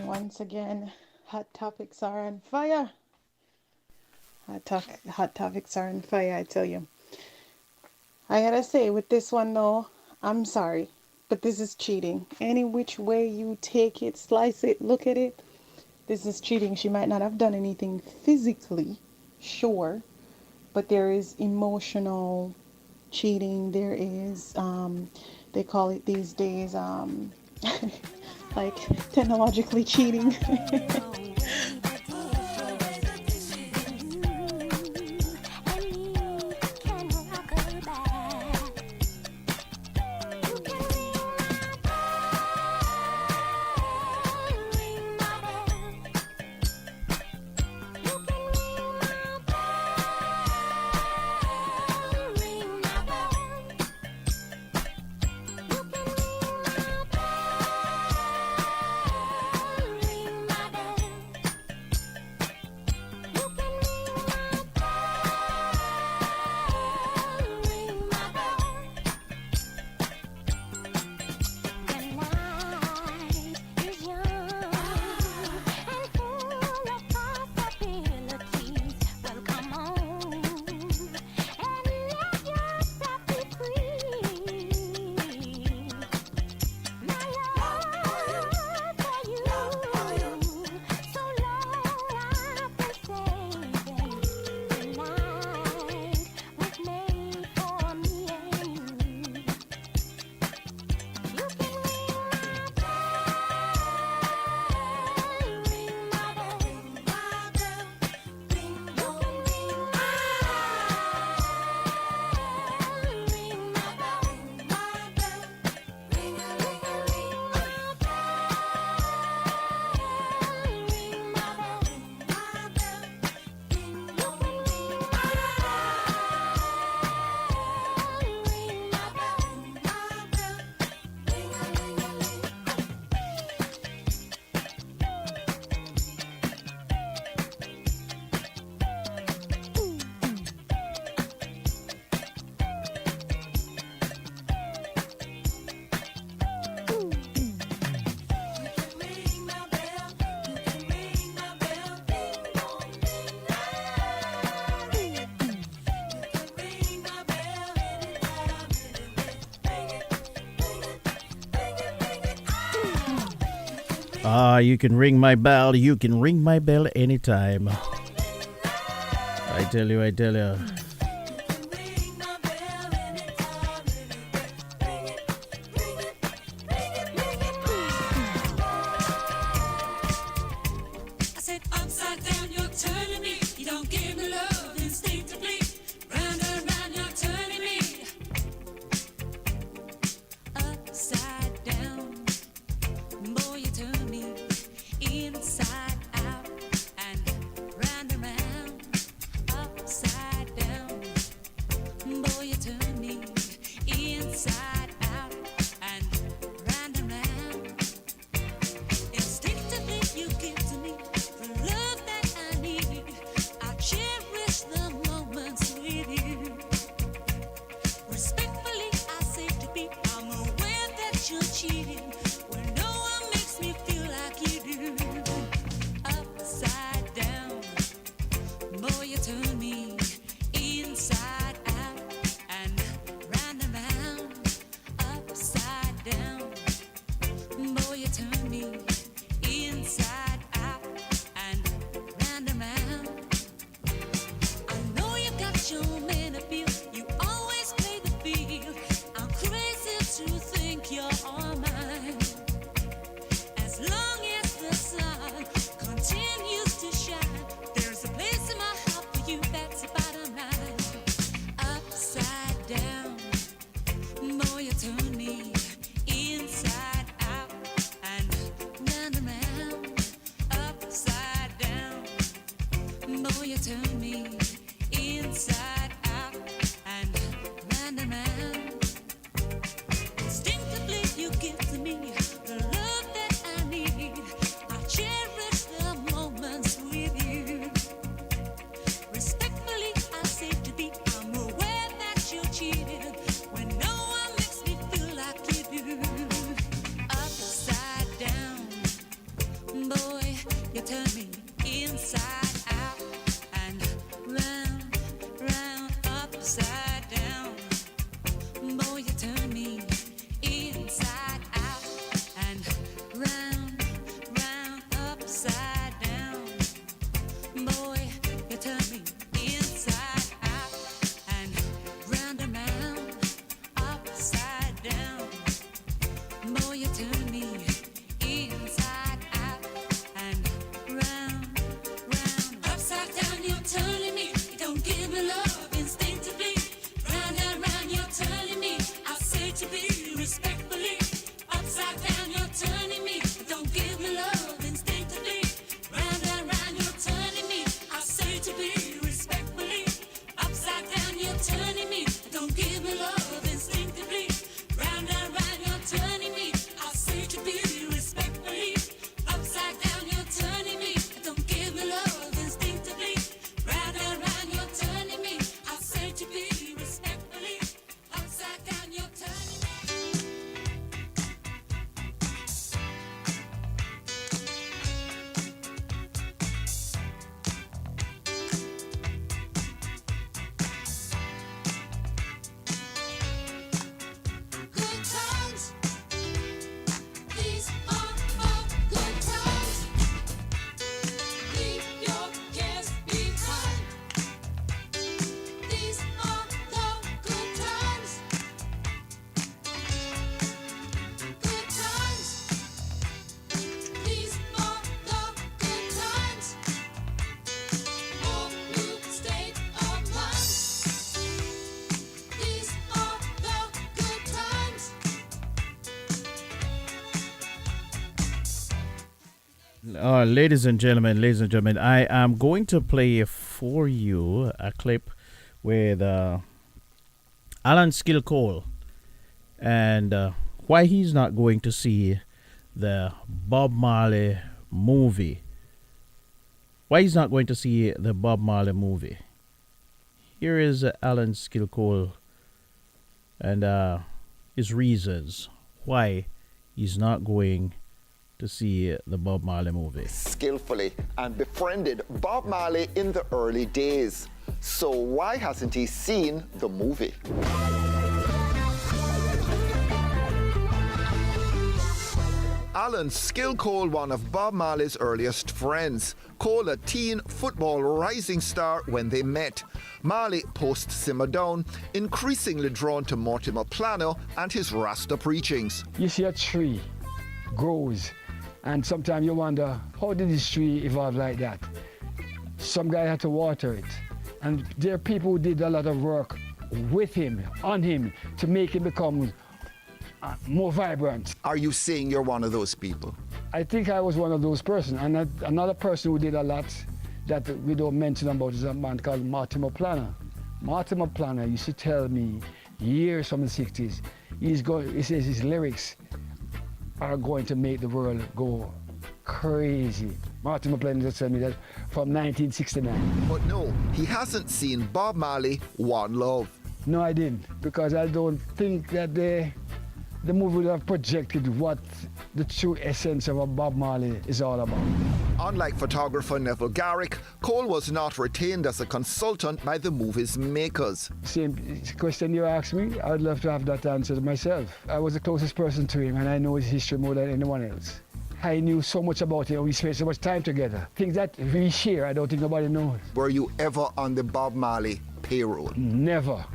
Once again, hot topics are on fire. Hot topics are on fire, I tell you. I gotta say, with this one though, I'm sorry, but this is cheating. Any which way you take it, slice it, look at it, this is cheating. She might not have done anything physically, sure, but there is emotional cheating. There is, they call it these days, like technologically cheating. You can ring my bell. You can ring my bell anytime. I tell you. I said upside down, you're turning me. You don't give me love instinctively. Round and round, you're turning me. Upside down, boy, you turn me inside out and round and round. Upside down, boy, you turn me inside out and round and round. Instinctively, you give to me the love that I need. I cherish the moments with you. Respectfully, I say to be, I'm aware that you're cheating when no one makes me feel like you do. Upside down, boy, you turn me inside out and round. Upside down, boy, you turn me inside out and round. I know you got your man appeal. You always play the field. I'm crazy to think you're all mine. As long as the sun continues to shine, there's a place in my heart for you. That's the bottom line. Upside down, boy, you turn me inside out and round. Upside down, boy, you turn me inside out and round. Instinctively, you give to me the love that I need. I cherish the moments with you. Respectfully, I say to be, I'm aware that you're cheating when no one makes me feel like you do. Upside down, boy, you turn me inside out and round. Upside down, boy, you turn me inside out and round. Upside down, boy, you turn me inside out and round. Upside down, boy, you turn me inside out and round. Upside down, you're turning me. You don't give me love instinctively. Round and round, you're turning me. I say to be respectfully. Upside down, you're turning me. You don't give me love instinctively. Round and round, you're turning me. I say to be respectfully. Upside down, you're turning me. You don't give me love instinctively. Round and round, you're turning me. I say to be respectfully. Upside down, you're turning me. You don't give me love instinctively. Round and round, you're turning me. I say to be respectfully. Upside down, you're turning me. Good times. These are all good times. Leave your cares behind. These are the good times. Good times. These are the good times. All blue state of mind. These are the good times. Ladies and gentlemen, I am going to play for you a clip with Alan Skillcole and why he's not going to see the Bob Marley movie. Why he's not going to see the Bob Marley movie. Here is Alan Skillcole and his reasons why he's not going to see the Bob Marley movie. Skillfully and befriended Bob Marley in the early days. So why hasn't he seen the movie? Alan still called one of Bob Marley's earliest friends, called a teen football rising star when they met. Marley posts simmer down, increasingly drawn to Mortimer Plano and his Rasta preachings. You see a tree grows, and sometimes you wonder, how did this tree evolve like that? Some guy had to water it, and there are people who did a lot of work with him, on him, to make him become more vibrant. Are you saying you're one of those people? I think I was one of those persons, and another person who did a lot that we don't mention about is a man called Mortimer Plano. Mortimer Plano used to tell me years from the 60s, he says his lyrics are going to make the world go crazy. Mortimer Plano just told me that from 1969. But no, he hasn't seen Bob Marley One Love. No, I didn't, because I don't think that the movie would have projected what the true essence of what Bob Marley is all about. Unlike photographer Neville Garrick, Cole was not retained as a consultant by the movie's makers. Same question you asked me, I would love to have that answer myself. I was the closest person to him, and I know his history more than anyone else. I knew so much about him, we spent so much time together. Things that we share, I don't think nobody knows. Were you ever on the Bob Marley payroll? Never.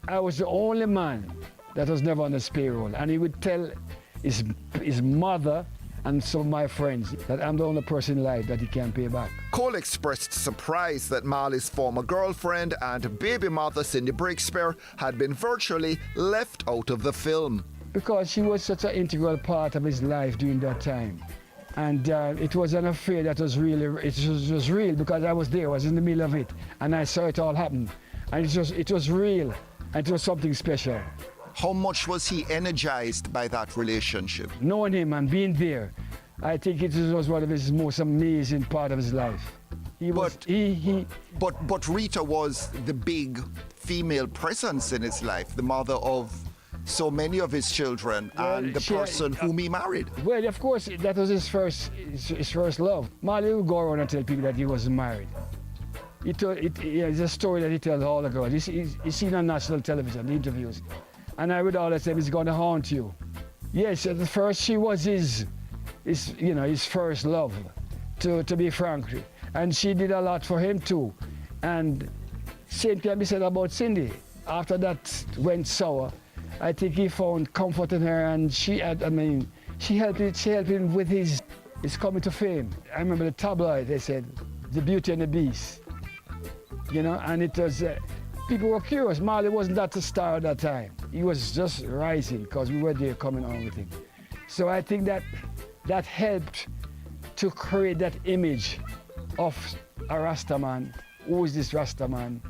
I was the only man that was never on his payroll, and he would tell his mother and some of my friends that I'm the only person in life that he can't pay back. Cole expressed surprise that Marley's former girlfriend and baby mother Cindy Breakspear had been virtually left out of the film. Because she was such an integral part of his life during that time. And it was an affair that was really, it was real because I was there, I was in the middle of it, and I saw it all happen. And it was real, and it was something special. How much was he energized by that relationship? Knowing him and being there, I think it was one of his most amazing part of his life. But Rita was the big female presence in his life, the mother of so many of his children and the person whom he married. Well, of course, that was his first love. Marley would go around and tell people that he wasn't married. It's a story that he tells all the girls. He's seen on national television, the interviews. And I would always say, he's going to haunt you. Yes, at first she was his first love, to be frank. And she did a lot for him too. And same can be said about Cindy. After that went sour, I think he found comfort in her, and she helped him with his coming to fame. I remember the tabloid, they said, The Beauty and the Beast. And it was, people were curious. Marley wasn't that a star at that time. He was just rising because we were there coming on with him. So I think that helped to create that image of a Rasta man. Who is this Rasta man?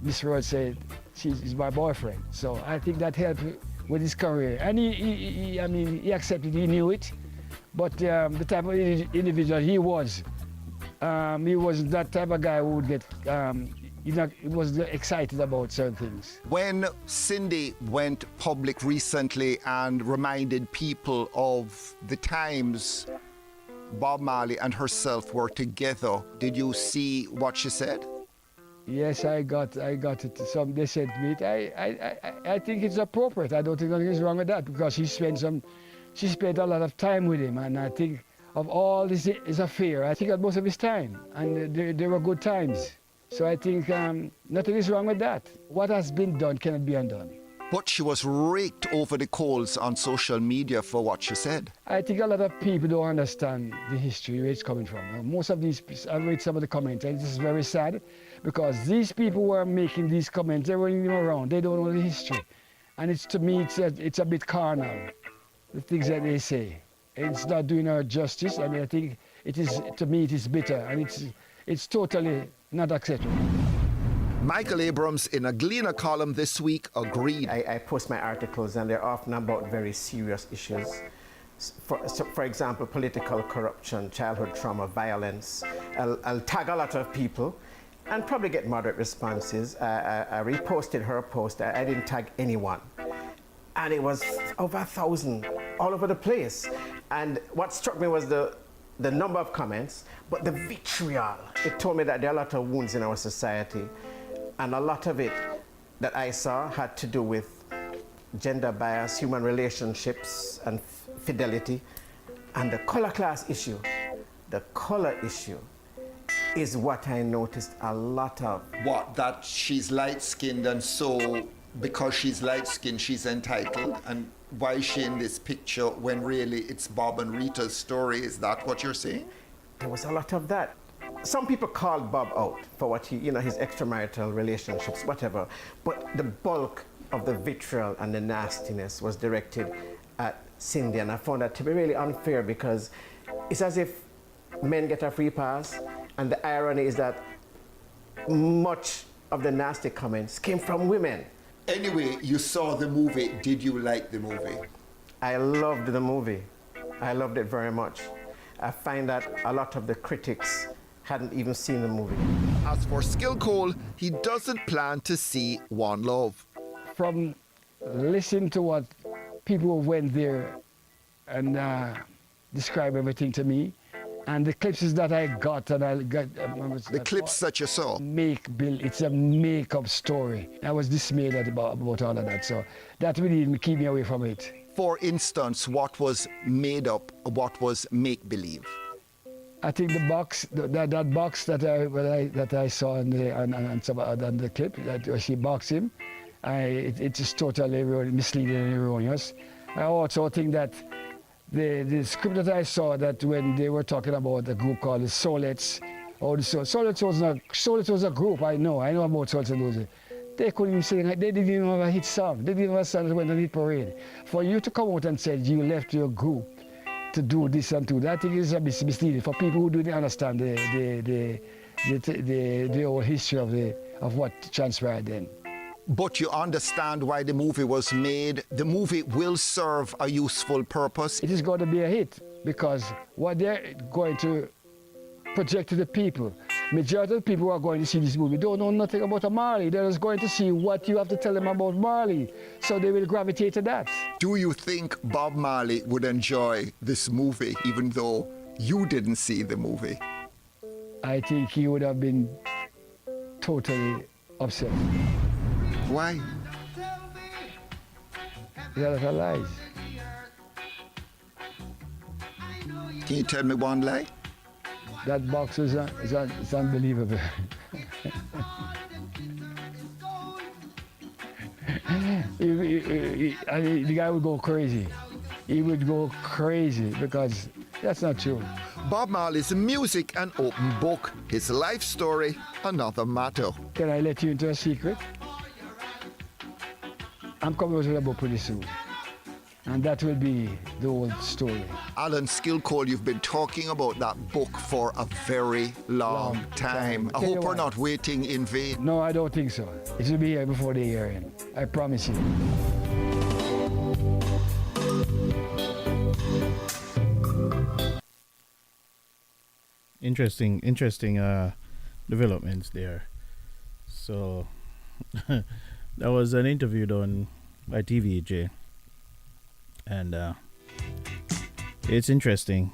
Miss Rhodes said, he's my boyfriend. So I think that helped with his career. And he accepted, he knew it. But the type of individual he wasn't that type of guy who would get, he was excited about certain things. When Cindy went public recently and reminded people of the times Bob Marley and herself were together, did you see what she said? Yes, I got it. They said to me, I think it's appropriate. I don't think anything is wrong with that because she spent a lot of time with him, and I think of all this affair, I think that most of his time, and there were good times. So I think nothing is wrong with that. What has been done cannot be undone. But she was raked over the coals on social media for what she said. I think a lot of people don't understand the history, where it's coming from. Most of these, I read some of the comments, and this is very sad because these people who are making these comments, they weren't even around. They don't know the history. And to me, it's a bit carnal, the things that they say. It's not doing her justice. I mean, I think to me, it is bitter, and it's totally not acceptable. Michael Abrams, in a Gleaner column this week, agreed. I post my articles, and they're often about very serious issues. For example, political corruption, childhood trauma, violence. I'll tag a lot of people and probably get moderate responses. I reposted her post. I didn't tag anyone. And it was over 1,000 all over the place. And what struck me was the number of comments, but the vitriol. It told me that there are a lot of wounds in our society. And a lot of it that I saw had to do with gender bias, human relationships, and fidelity. And the color class issue, the color issue, is what I noticed a lot of. What, that she's light-skinned and so because she's light-skinned she's entitled? And why is she in this picture when really it's Bob and Rita's story? Is that what you're saying? There was a lot of that. Some people called Bob out for what he, his extramarital relationships, whatever. But the bulk of the vitriol and the nastiness was directed at Cindy. And I found that to be really unfair because it's as if men get a free pass. And the irony is that much of the nasty comments came from women. Anyway, you saw the movie. Did you like the movie? I loved the movie. I loved it very much. I find that a lot of the critics hadn't even seen the movie. As for Skill Cole, he doesn't plan to see One Love. From listening to what people who went there and describe everything to me, and the clips that I got, and I got the clips that you saw. It's a make-up story. I was dismayed about all of that, so that really didn't keep me away from it. For instance, what was made up? What was make-believe? I think the box, that box that I saw on the clip, that she boxed him, it's just totally misleading and erroneous. I also think that the script that I saw, that when they were talking about a group called the Solettes, Solettes was a group, I know about Solettes. They couldn't even sing, they didn't even have a hit song, they didn't have a song that went on hit parade. For you to come out and say you left your group to do this and do that, I think it's a bit misleading for people who didn't understand the whole history of what transpired then. But you understand why the movie was made. The movie will serve a useful purpose. It is going to be a hit because what they're going to project to the people, majority of the people who are going to see this movie don't know nothing about Marley. They're just going to see what you have to tell them about Marley, so they will gravitate to that. Do you think Bob Marley would enjoy this movie even though you didn't see the movie? I think he would have been totally upset. Why? There are a lot of lies. Can you tell me one lie? That box is unbelievable. The guy would go crazy. He would go crazy because that's not true. Bob Marley's music an open book. His life story another matter. Can I let you into a secret? I'm coming out with a book pretty soon. And that will be the whole story. Alan Skill Cole, you've been talking about that book for a very long time. I hope we're not waiting in vain. No, I don't think so. It will be here before the year end. I promise you. Interesting developments there. So that was an interview done by TVJ, and it's interesting.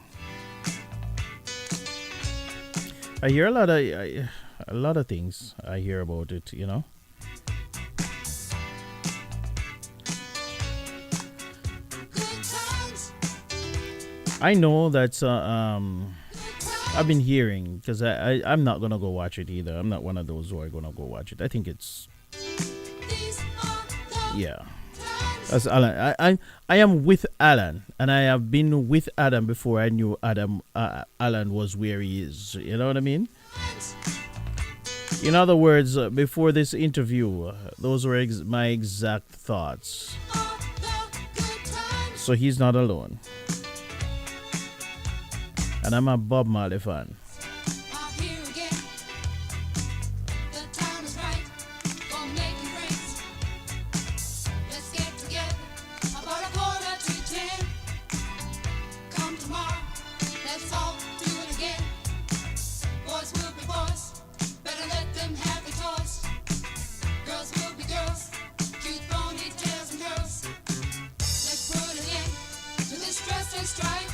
I hear a lot of things. I hear about it, you know. I know that I've been hearing, because I'm not gonna go watch it either. I'm not one of those who are gonna go watch it. I think it's, yeah. That's Alan. I am with Alan, and I have been with Adam before I knew Alan was where he is. You know what I mean? In other words, before this interview, those were my exact thoughts. So he's not alone. And I'm a Bob Marley fan. Strike.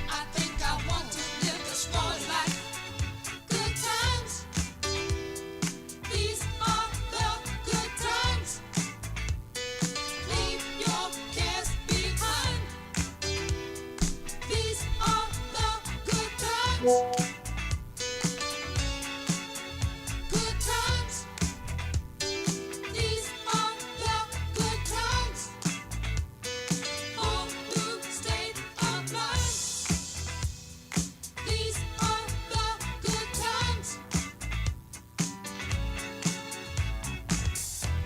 I think I want to live Good times. These are the good times. All through the state of mind. These are the good times.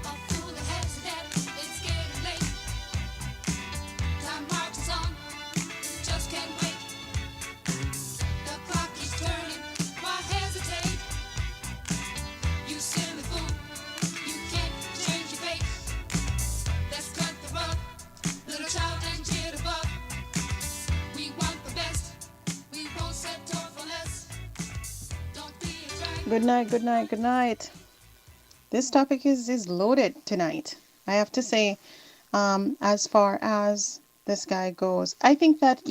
A fool that has that it's getting late. Time marches on, just can't wait. The clock keeps turning, why hesitate? You silly fool, you can't change your fate. Let's cut the rug, little child and jitterbug. We want the best, we won't settle for less. Don't be a drag. Good night, good night, good night. This topic is loaded tonight. I have to say, as far as this guy goes, I think that,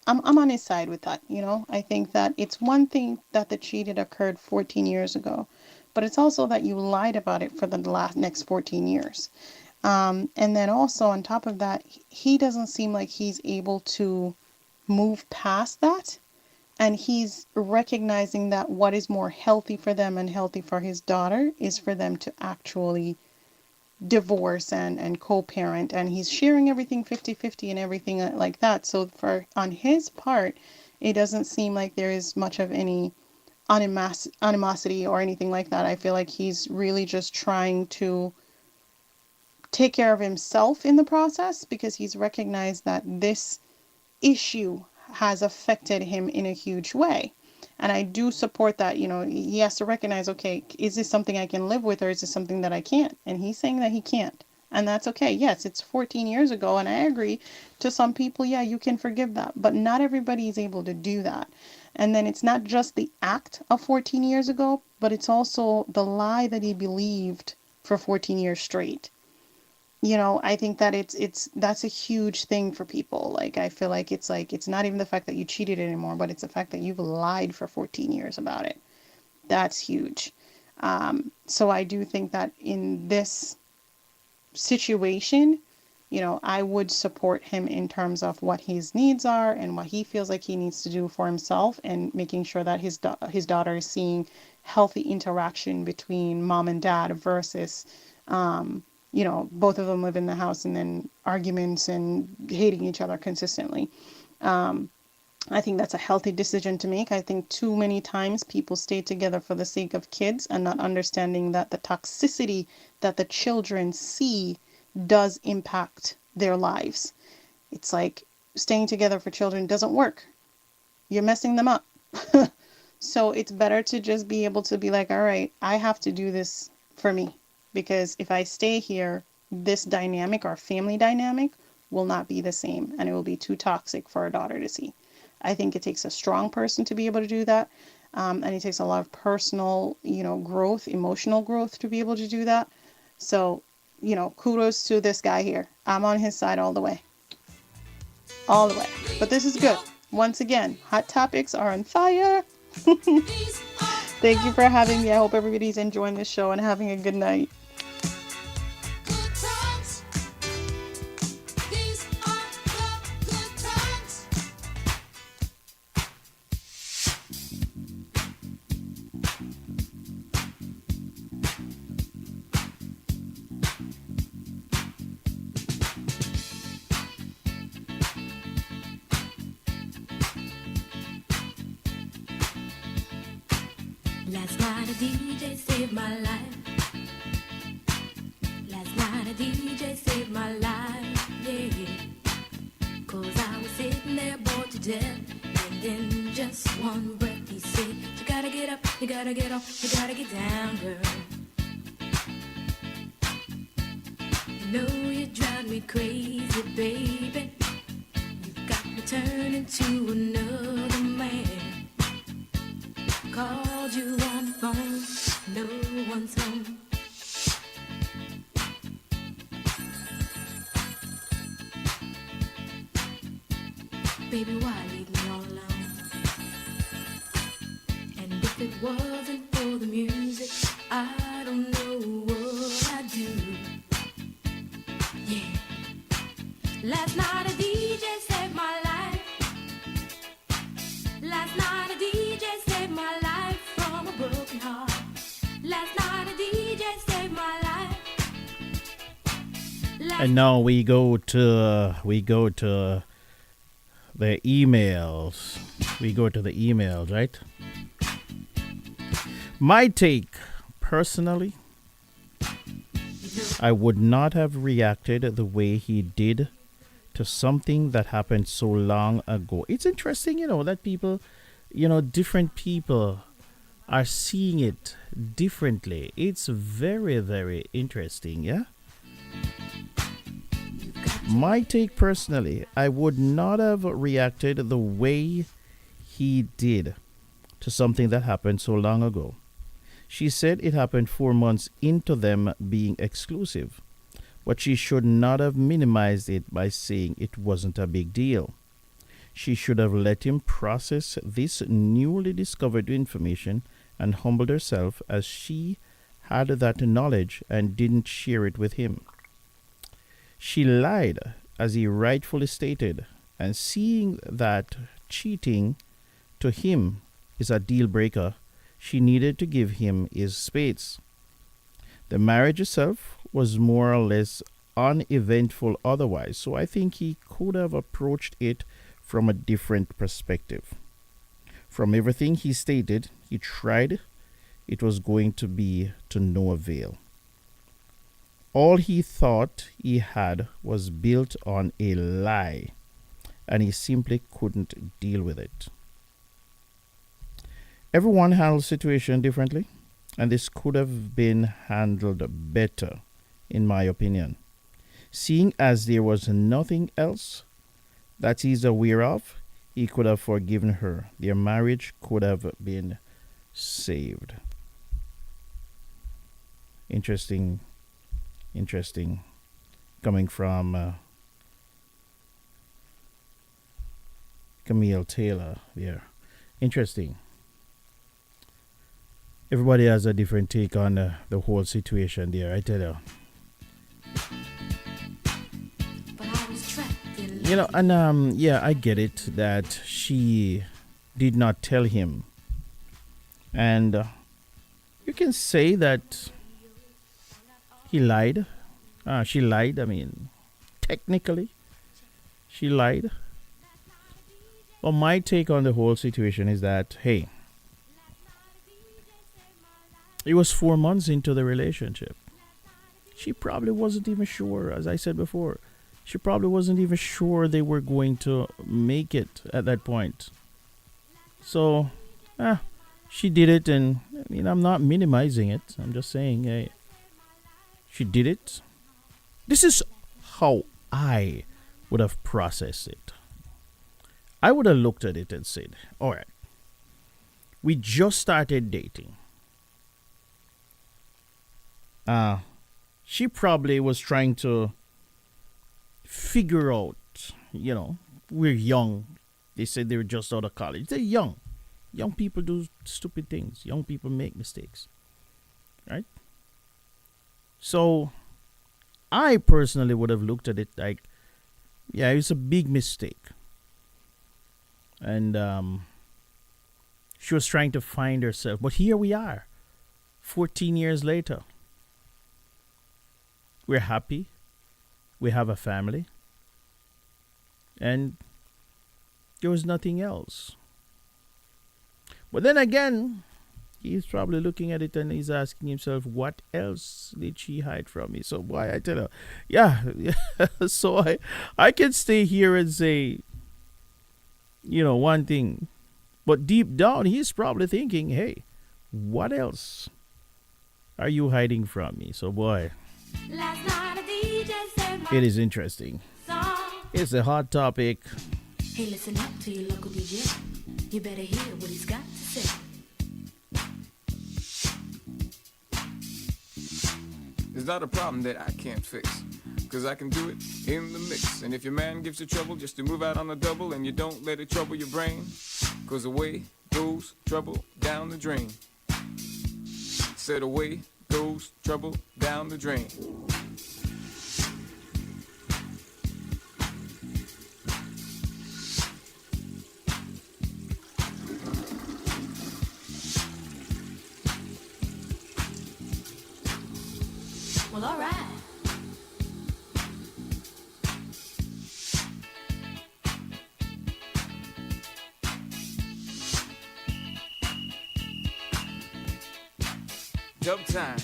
I'm on his side with that, I think that it's one thing that the cheating occurred 14 years ago, but it's also that you lied about it for the next 14 years. And then also on top of that, he doesn't seem like he's able to move past that. And he's recognizing that what is more healthy for them and healthy for his daughter is for them to actually divorce and co-parent. And he's sharing everything 50-50 and everything like that. So on his part, it doesn't seem like there is much of any animosity or anything like that. I feel like he's really just trying to take care of himself in the process because he's recognized that this issue has affected him in a huge way. And I do support that, he has to recognize, okay, is this something I can live with or is this something that I can't? And he's saying that he can't. And that's okay. Yes, it's 14 years ago. And I agree to some people, yeah, you can forgive that. But not everybody is able to do that. And then it's not just the act of 14 years ago, but it's also the lie that he believed for 14 years straight. I think that that's a huge thing for people. Like, I feel like it's not even the fact that you cheated anymore, but it's the fact that you've lied for 14 years about it. That's huge. So I do think that in this situation, I would support him in terms of what his needs are and what he feels like he needs to do for himself and making sure that his daughter is seeing healthy interaction between mom and dad versus, both of them live in the house and then arguments and hating each other consistently. I think that's a healthy decision to make. I think too many times people stay together for the sake of kids and not understanding that the toxicity that the children see does impact their lives. It's like staying together for children doesn't work. You're messing them up. So it's better to just be able to be like, all right, I have to do this for me. Because if I stay here, this dynamic, our family dynamic, will not be the same. And it will be too toxic for a daughter to see. I think it takes a strong person to be able to do that. And it takes a lot of personal, growth, emotional growth to be able to do that. So, kudos to this guy here. I'm on his side all the way. All the way. But this is good. Once again, hot topics are on fire. Thank you for having me. I hope everybody's enjoying this show and having a good night. Good times. These are the good times. Last night a DJ saved my life. Last night a DJ saved my life, yeah. 'Cause I was sitting there bored to death. And in just one breath he said, you gotta get up, you gotta get off, you gotta get down, girl. You know you drive me crazy, baby. You've got me turning to another man. Called you on the phone, no one's home. Baby, why leave me all alone? And if it wasn't for the music, I don't know what I'd do. Yeah. Last night a DJ saved my life. Last night a DJ And now we go to the emails. We go to the emails, right? My take, personally, I would not have reacted the way he did to something that happened so long ago. It's interesting, that people, different people are seeing it differently. It's very, very interesting, yeah? My take personally, I would not have reacted the way he did to something that happened so long ago. She said it happened 4 months into them being exclusive, but she should not have minimized it by saying it wasn't a big deal. She should have let him process this newly discovered information and humbled herself as she had that knowledge and didn't share it with him. She lied, as he rightfully stated, and seeing that cheating to him is a deal breaker, she needed to give him his space. The marriage itself was more or less uneventful otherwise, so I think he could have approached it from a different perspective. From everything he stated, he tried. It was going to be to no avail. All he thought he had was built on a lie, and he simply couldn't deal with it. Everyone handles the situation differently, and this could have been handled better, in my opinion. Seeing as there was nothing else that he's aware of, he could have forgiven her. Their marriage could have been saved. Interesting. Coming from Camille Taylor there. Interesting. Everybody has a different take on the whole situation there, I tell you. And yeah, I get it that she did not tell him. And you can say that he lied. She lied. I mean, technically, she lied. Well, my take on the whole situation is that, hey, it was 4 months into the relationship. She probably wasn't even sure, as I said before. She probably wasn't even sure they were going to make it at that point. So, she did it, and I mean, I'm not minimizing it. I'm just saying, hey, she did it. This is how I would have processed it. I would have looked at it and said, all right, we just started dating. She probably was trying to figure out, we're young. They said they were just out of college. They're young. Young people do stupid things. Young people make mistakes. Right? So, I personally would have looked at it like, yeah, it's a big mistake. And she was trying to find herself. But here we are, 14 years later. We're happy. We have a family. And there was nothing else. But then again, he's probably looking at it and he's asking himself, what else did she hide from me? So, boy, I tell her, yeah. So I can stay here and say, one thing. But deep down, he's probably thinking, hey, what else are you hiding from me? So, boy, it is interesting. It's a hot topic. Hey, listen up to your local DJ. You better hear what he's got to say. It's not a problem that I can't fix, 'cause I can do it in the mix. And if your man gives you trouble just to move out on the double, and you don't let it trouble your brain, 'cause away goes trouble down the drain. Said away goes trouble down the drain. Well, all right. dub time.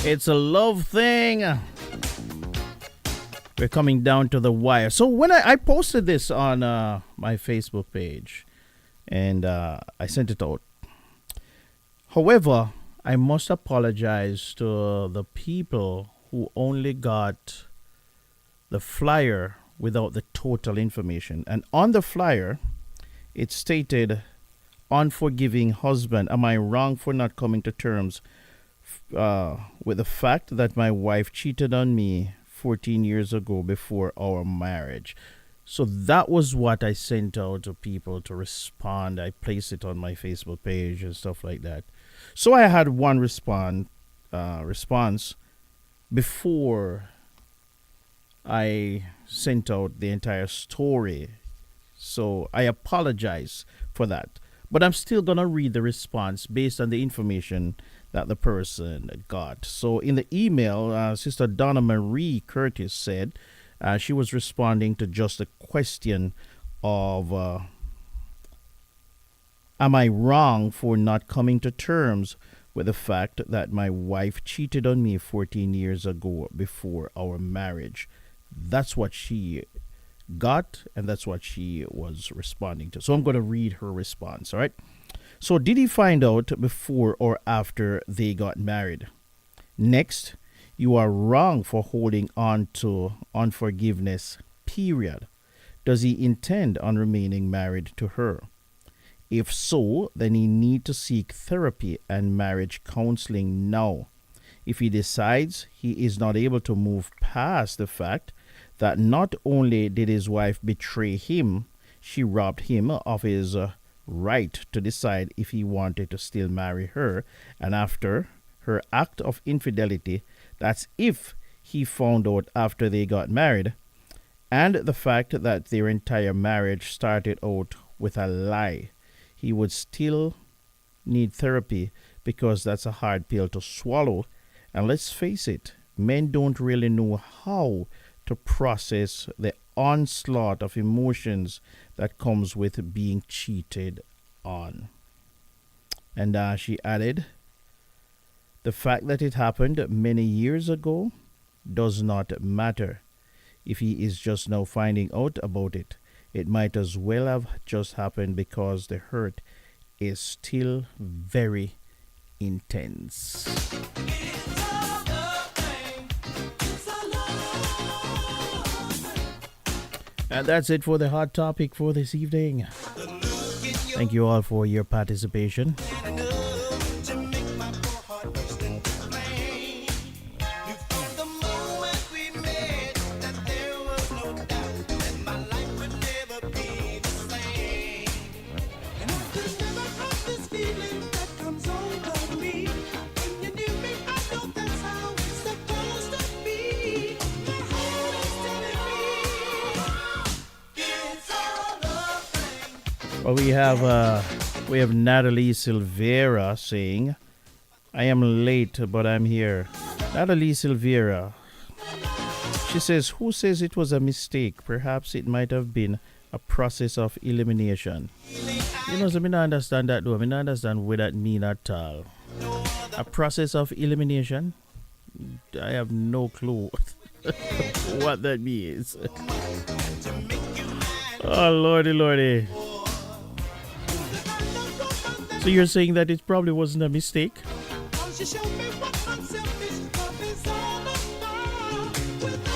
It's a love thing. We're coming down to the wire. So when I posted this on my Facebook page, and I sent it out. However, I must apologize to the people who only got the flyer without the total information. And on the flyer, it stated, "Unforgiving husband, am I wrong for not coming to terms with the fact that my wife cheated on me 14 years ago before our marriage?" So that was what I sent out to people to respond. I placed it on my Facebook page and stuff like that. So I had one response before I sent out the entire story. So I apologize for that. But I'm still going to read the response based on the information that the person got. So in the email, Sister Donna Marie Curtis said she was responding to just a question of am I wrong for not coming to terms with the fact that my wife cheated on me 14 years ago before our marriage? That's what she got, and that's what she was responding to. So I'm going to read her response, all right? So did he find out before or after they got married? Next, you are wrong for holding on to unforgiveness, period. Does he intend on remaining married to her? If so, then he need to seek therapy and marriage counseling now. If he decides he is not able to move past the fact that not only did his wife betray him, she robbed him of his right to decide if he wanted to still marry her, and after her act of infidelity, that's if he found out after they got married, and the fact that their entire marriage started out with a lie, he would still need therapy because that's a hard pill to swallow. And let's face it, men don't really know how to process the onslaught of emotions that comes with being cheated on. And she added, the fact that it happened many years ago does not matter. If he is just now finding out about it, it might as well have just happened because the hurt is still very intense. And that's it for the hot topic for this evening. Thank you all for your participation. Well, we have Natalie Silvera saying, I am late, but I'm here. Natalie Silvera, she says, who says it was a mistake? Perhaps it might have been a process of elimination. You know, so I don't understand that though. I don't understand what that mean at all. A process of elimination? I have no clue what that means. Oh, lordy, lordy. So you're saying that it probably wasn't a mistake?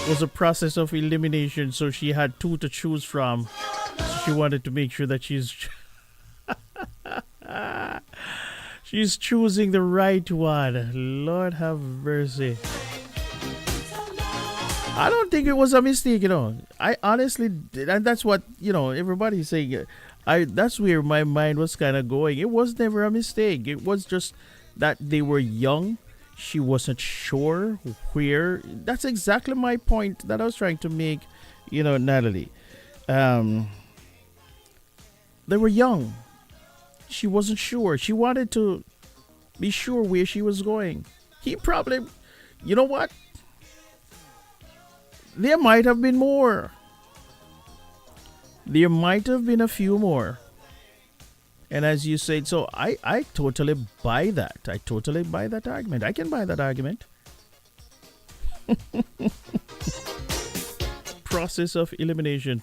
It was a process of elimination, so she had two to choose from. So she wanted to make sure that she's choosing the right one. Lord have mercy. I don't think it was a mistake, I honestly did, and that's what, everybody's saying. That's where my mind was kind of going. It was never a mistake. It was just that they were young. She wasn't sure where. That's exactly my point that I was trying to make, Natalie. They were young. She wasn't sure. She wanted to be sure where she was going. He probably, you know what? There might have been more. There might have been a few more. And as you said, so I totally buy that. I totally buy that argument. I can buy that argument. Process of elimination.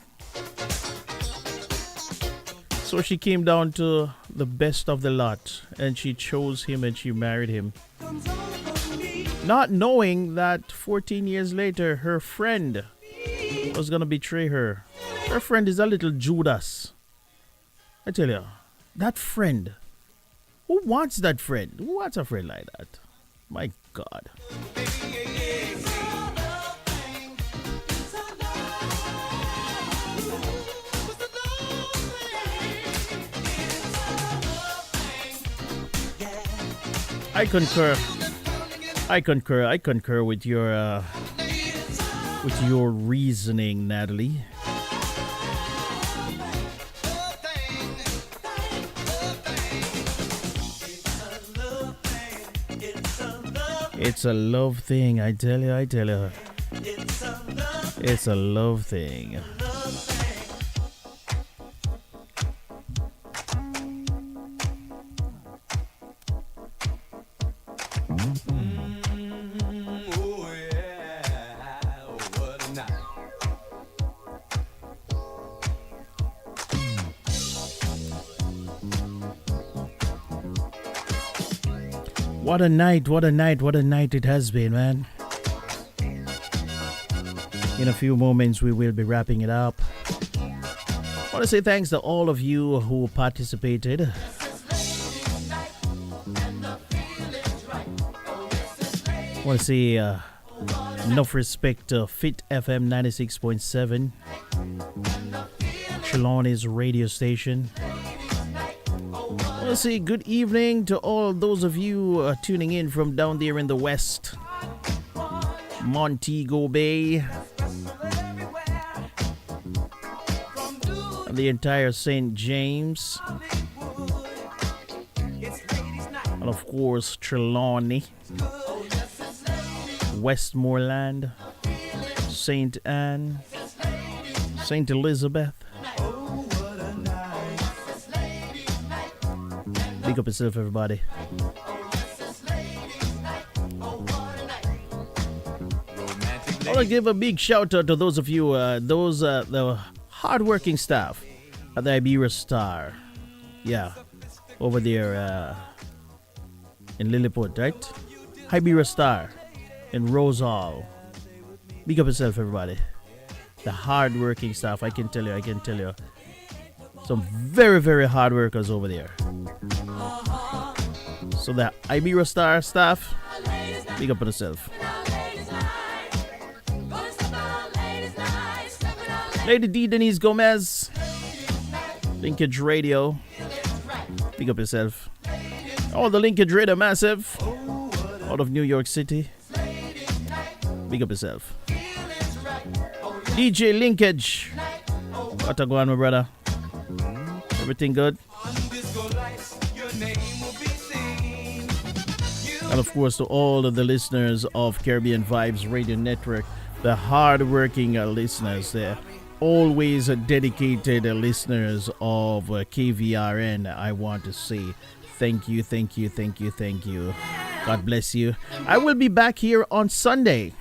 So she came down to the best of the lot and she chose him and she married him. Not knowing that 14 years later, her friend was going to betray her. Her friend is a little Judas. I tell you, that friend. Who wants that friend? Who wants a friend like that? My God. I concur with your reasoning, Natalie. It's a love thing, I tell you. It's a love thing. What a night it has been, man. In a few moments, we will be wrapping it up. I want to say thanks to all of you who participated. I want to say enough respect to Fit FM 96.7, Trelawney's radio station. I want to say good evening to all those of you tuning in from down there in the west, Montego Bay, and the entire St. James, and of course Trelawney, Westmoreland, St. Anne, St. Elizabeth. Big up yourself, everybody. I want to give a big shout out to those of you, the hardworking staff at the Iberia Star. Yeah, over there in Lilliput, right? Iberia Star in Rose Hall. Big up yourself, everybody. The hardworking staff, I can tell you. Some very, very hard workers over there. So the Iberia Star staff, big up on yourself. Lady D. Denise Gomez, Linkage Radio, big up yourself. All the Linkage Radio massive, out of New York City, big up yourself. DJ Linkage, what a go on, my brother? Everything good? And of course to all of the listeners of Caribbean Vibes Radio Network, the hard-working listeners there, always dedicated listeners of KVRN, I want to say thank you. God bless you. I will be back here on Sunday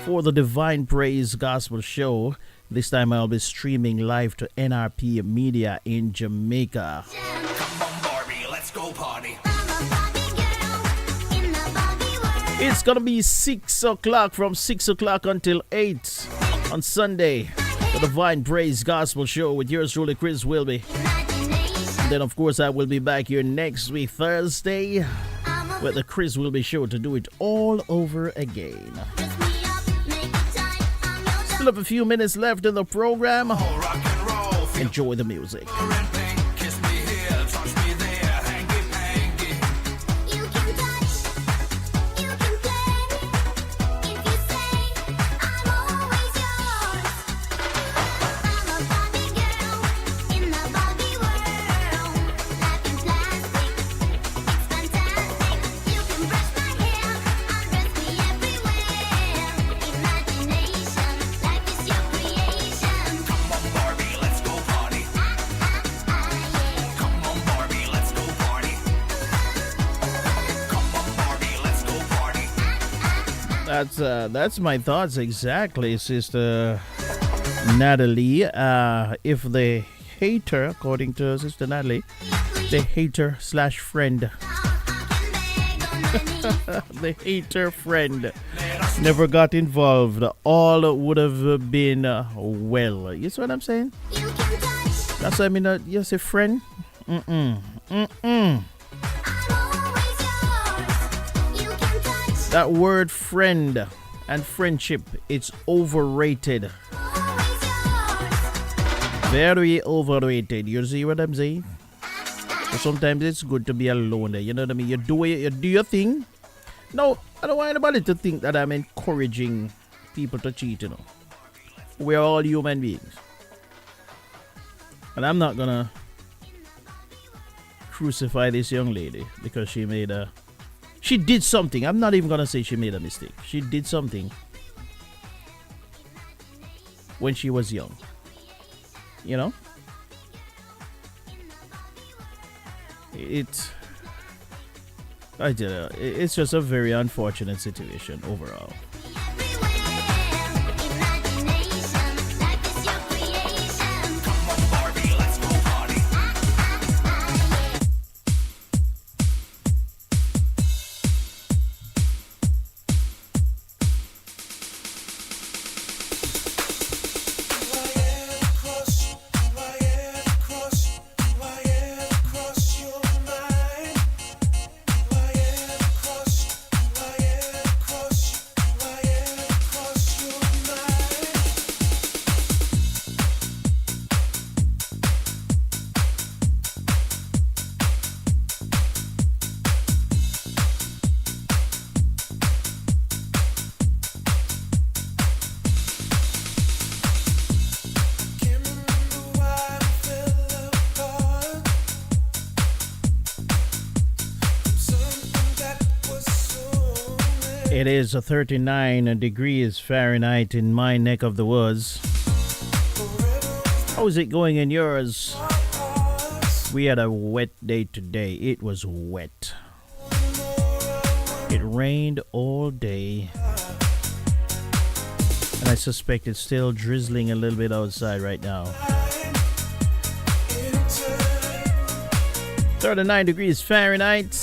for the Divine Praise Gospel Show. This time I'll be streaming live to NRP Media in Jamaica. Come on, Barbie, let's go party. It's gonna be 6 o'clock, from 6 o'clock until 8 on Sunday. The Divine Praise Gospel Show with yours truly, Chris Whilby. And then of course I will be back here next week, Thursday, with the Chris Whilby Show to do it all over again. Still have a few minutes left in the program. Enjoy the music. That's my thoughts exactly, Sister Natalie. If the hater, according to Sister Natalie, the hater slash friend, the hater friend never got involved, all would have been well. You see what I'm saying? That's what I mean. You say friend? That word friend and friendship, it's overrated. Very overrated. You see what I'm saying? So sometimes it's good to be alone there. You know what I mean? You do your thing. No, I don't want anybody to think that I'm encouraging people to cheat, you know. We're all human beings. And I'm not gonna crucify this young lady because she did something. I'm not even gonna say she made a mistake. She did something when she was young. You know? It's just a very unfortunate situation overall. It is 39 degrees Fahrenheit in my neck of the woods. How is it going in yours? We had a wet day today. It was wet. It rained all day. And I suspect it's still drizzling a little bit outside right now. 39 degrees Fahrenheit.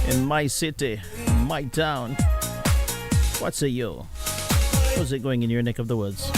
In my city, my town. What say you? How's it going in your neck of the woods?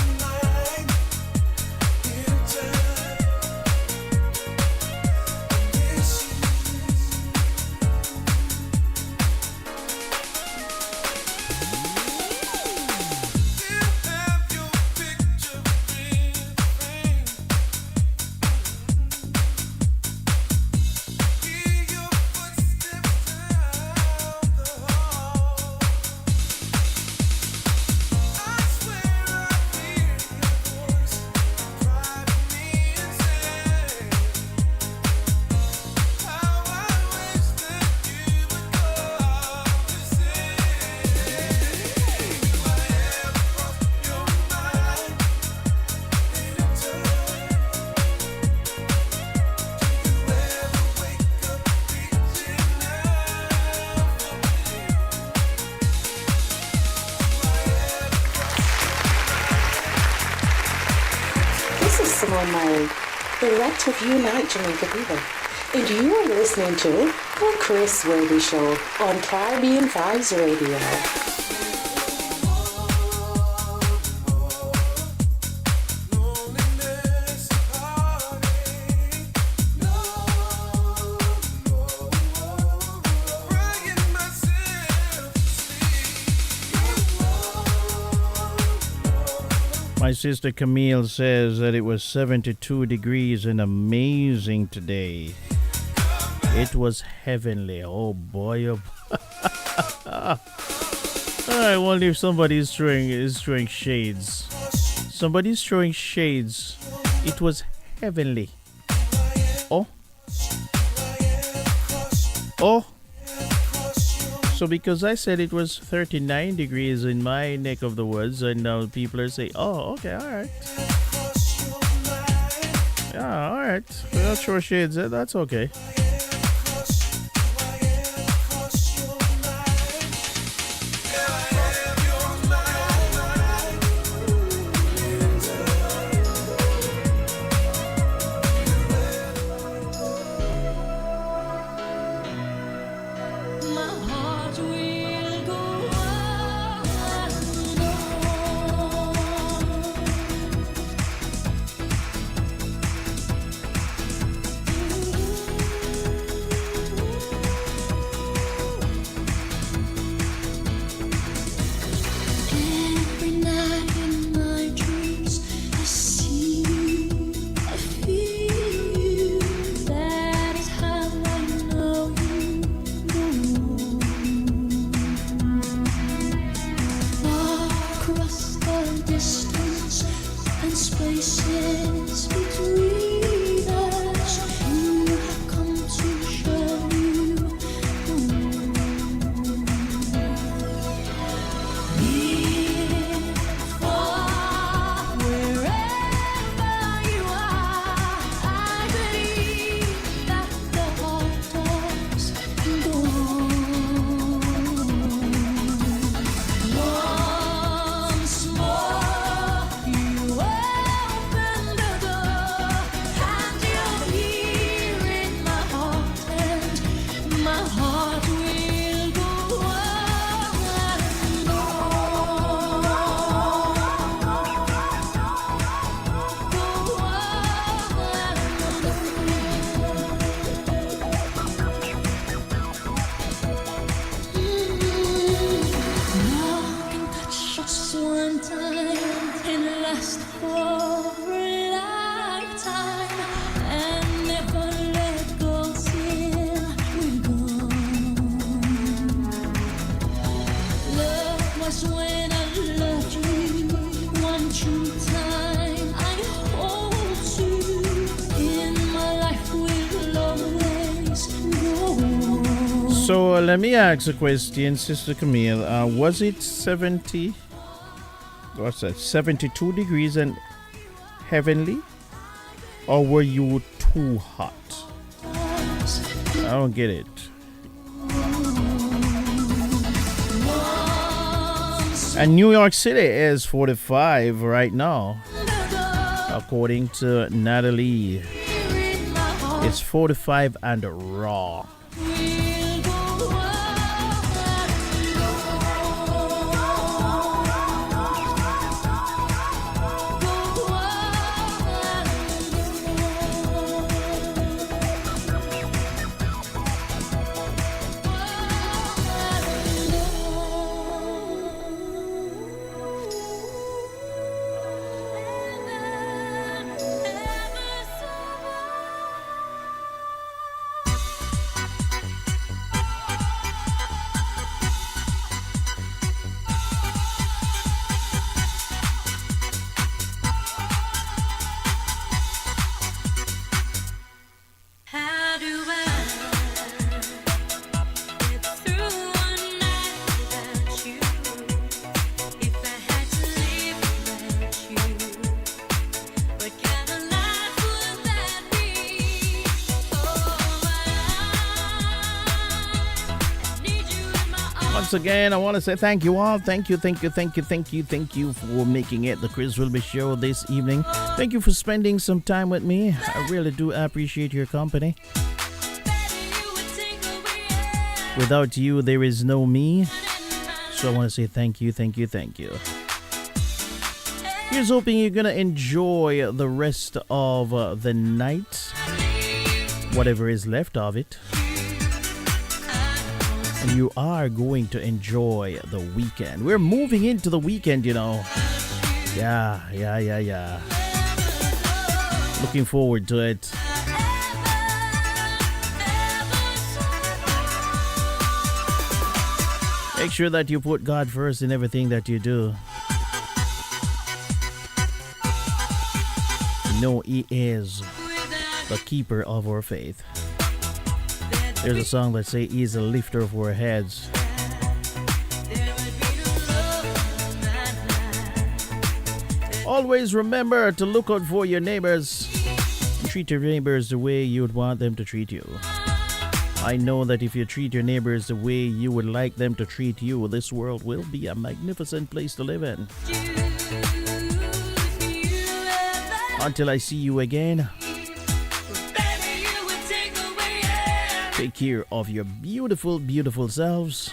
Of Unite Jamaica people. And you are listening to The Chris Whilby Show on Caribbean Vibes Radio. My sister Camille says that it was 72 degrees and amazing today. It was heavenly. Oh boy. Oh I wonder if somebody is throwing shades. Somebody's throwing shades. It was heavenly. Oh. Oh. So because I said it was 39 degrees in my neck of the woods, and now people are saying, oh, okay, all right. Yeah, all right. We'll throw shades. That's okay. distance and spaces between us. You have come to show you. Near, far, wherever you are, I believe that the heart does go on. Once more, you open the door, and you're here in my heart, and my heart will go on and Love can touch us one time and last for a lifetime and never let go till we're gone. Love was when I loved you one true time. I hold you in my life will always go on. So let me ask a question, Sister Camille. Was it 70? What's that? 72 degrees and heavenly? Or were you too hot? I don't get it. And New York City is 45 right now. According to Natalie, it's 45 and raw. How do I get through one night without you? If I had to live without you, what kind of life would that be? Oh, I need you in my arms. Once again, I want to say thank you all. Thank you for making it the Chris Wilby Show this evening. Thank you for spending some time with me. I really do appreciate your company. Without you, there is no me. So I want to say thank you. Here's hoping you're going to enjoy the rest of the night, whatever is left of it. And you are going to enjoy the weekend. We're moving into the weekend, you know. Yeah. Looking forward to it. Make sure that you put God first in everything that you do. Know He is the keeper of our faith. There's a song that says He is a lifter of our heads. Always remember to look out for your neighbors. Treat your neighbors the way you would want them to treat you. I know that if you treat your neighbors the way you would like them to treat you, this world will be a magnificent place to live in. Until I see you again, take care of your beautiful, beautiful selves.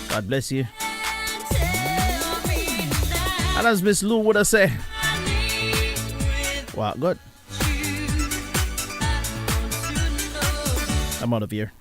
God bless you. And as Miss Lou would have said, wow, good. I'm out of here.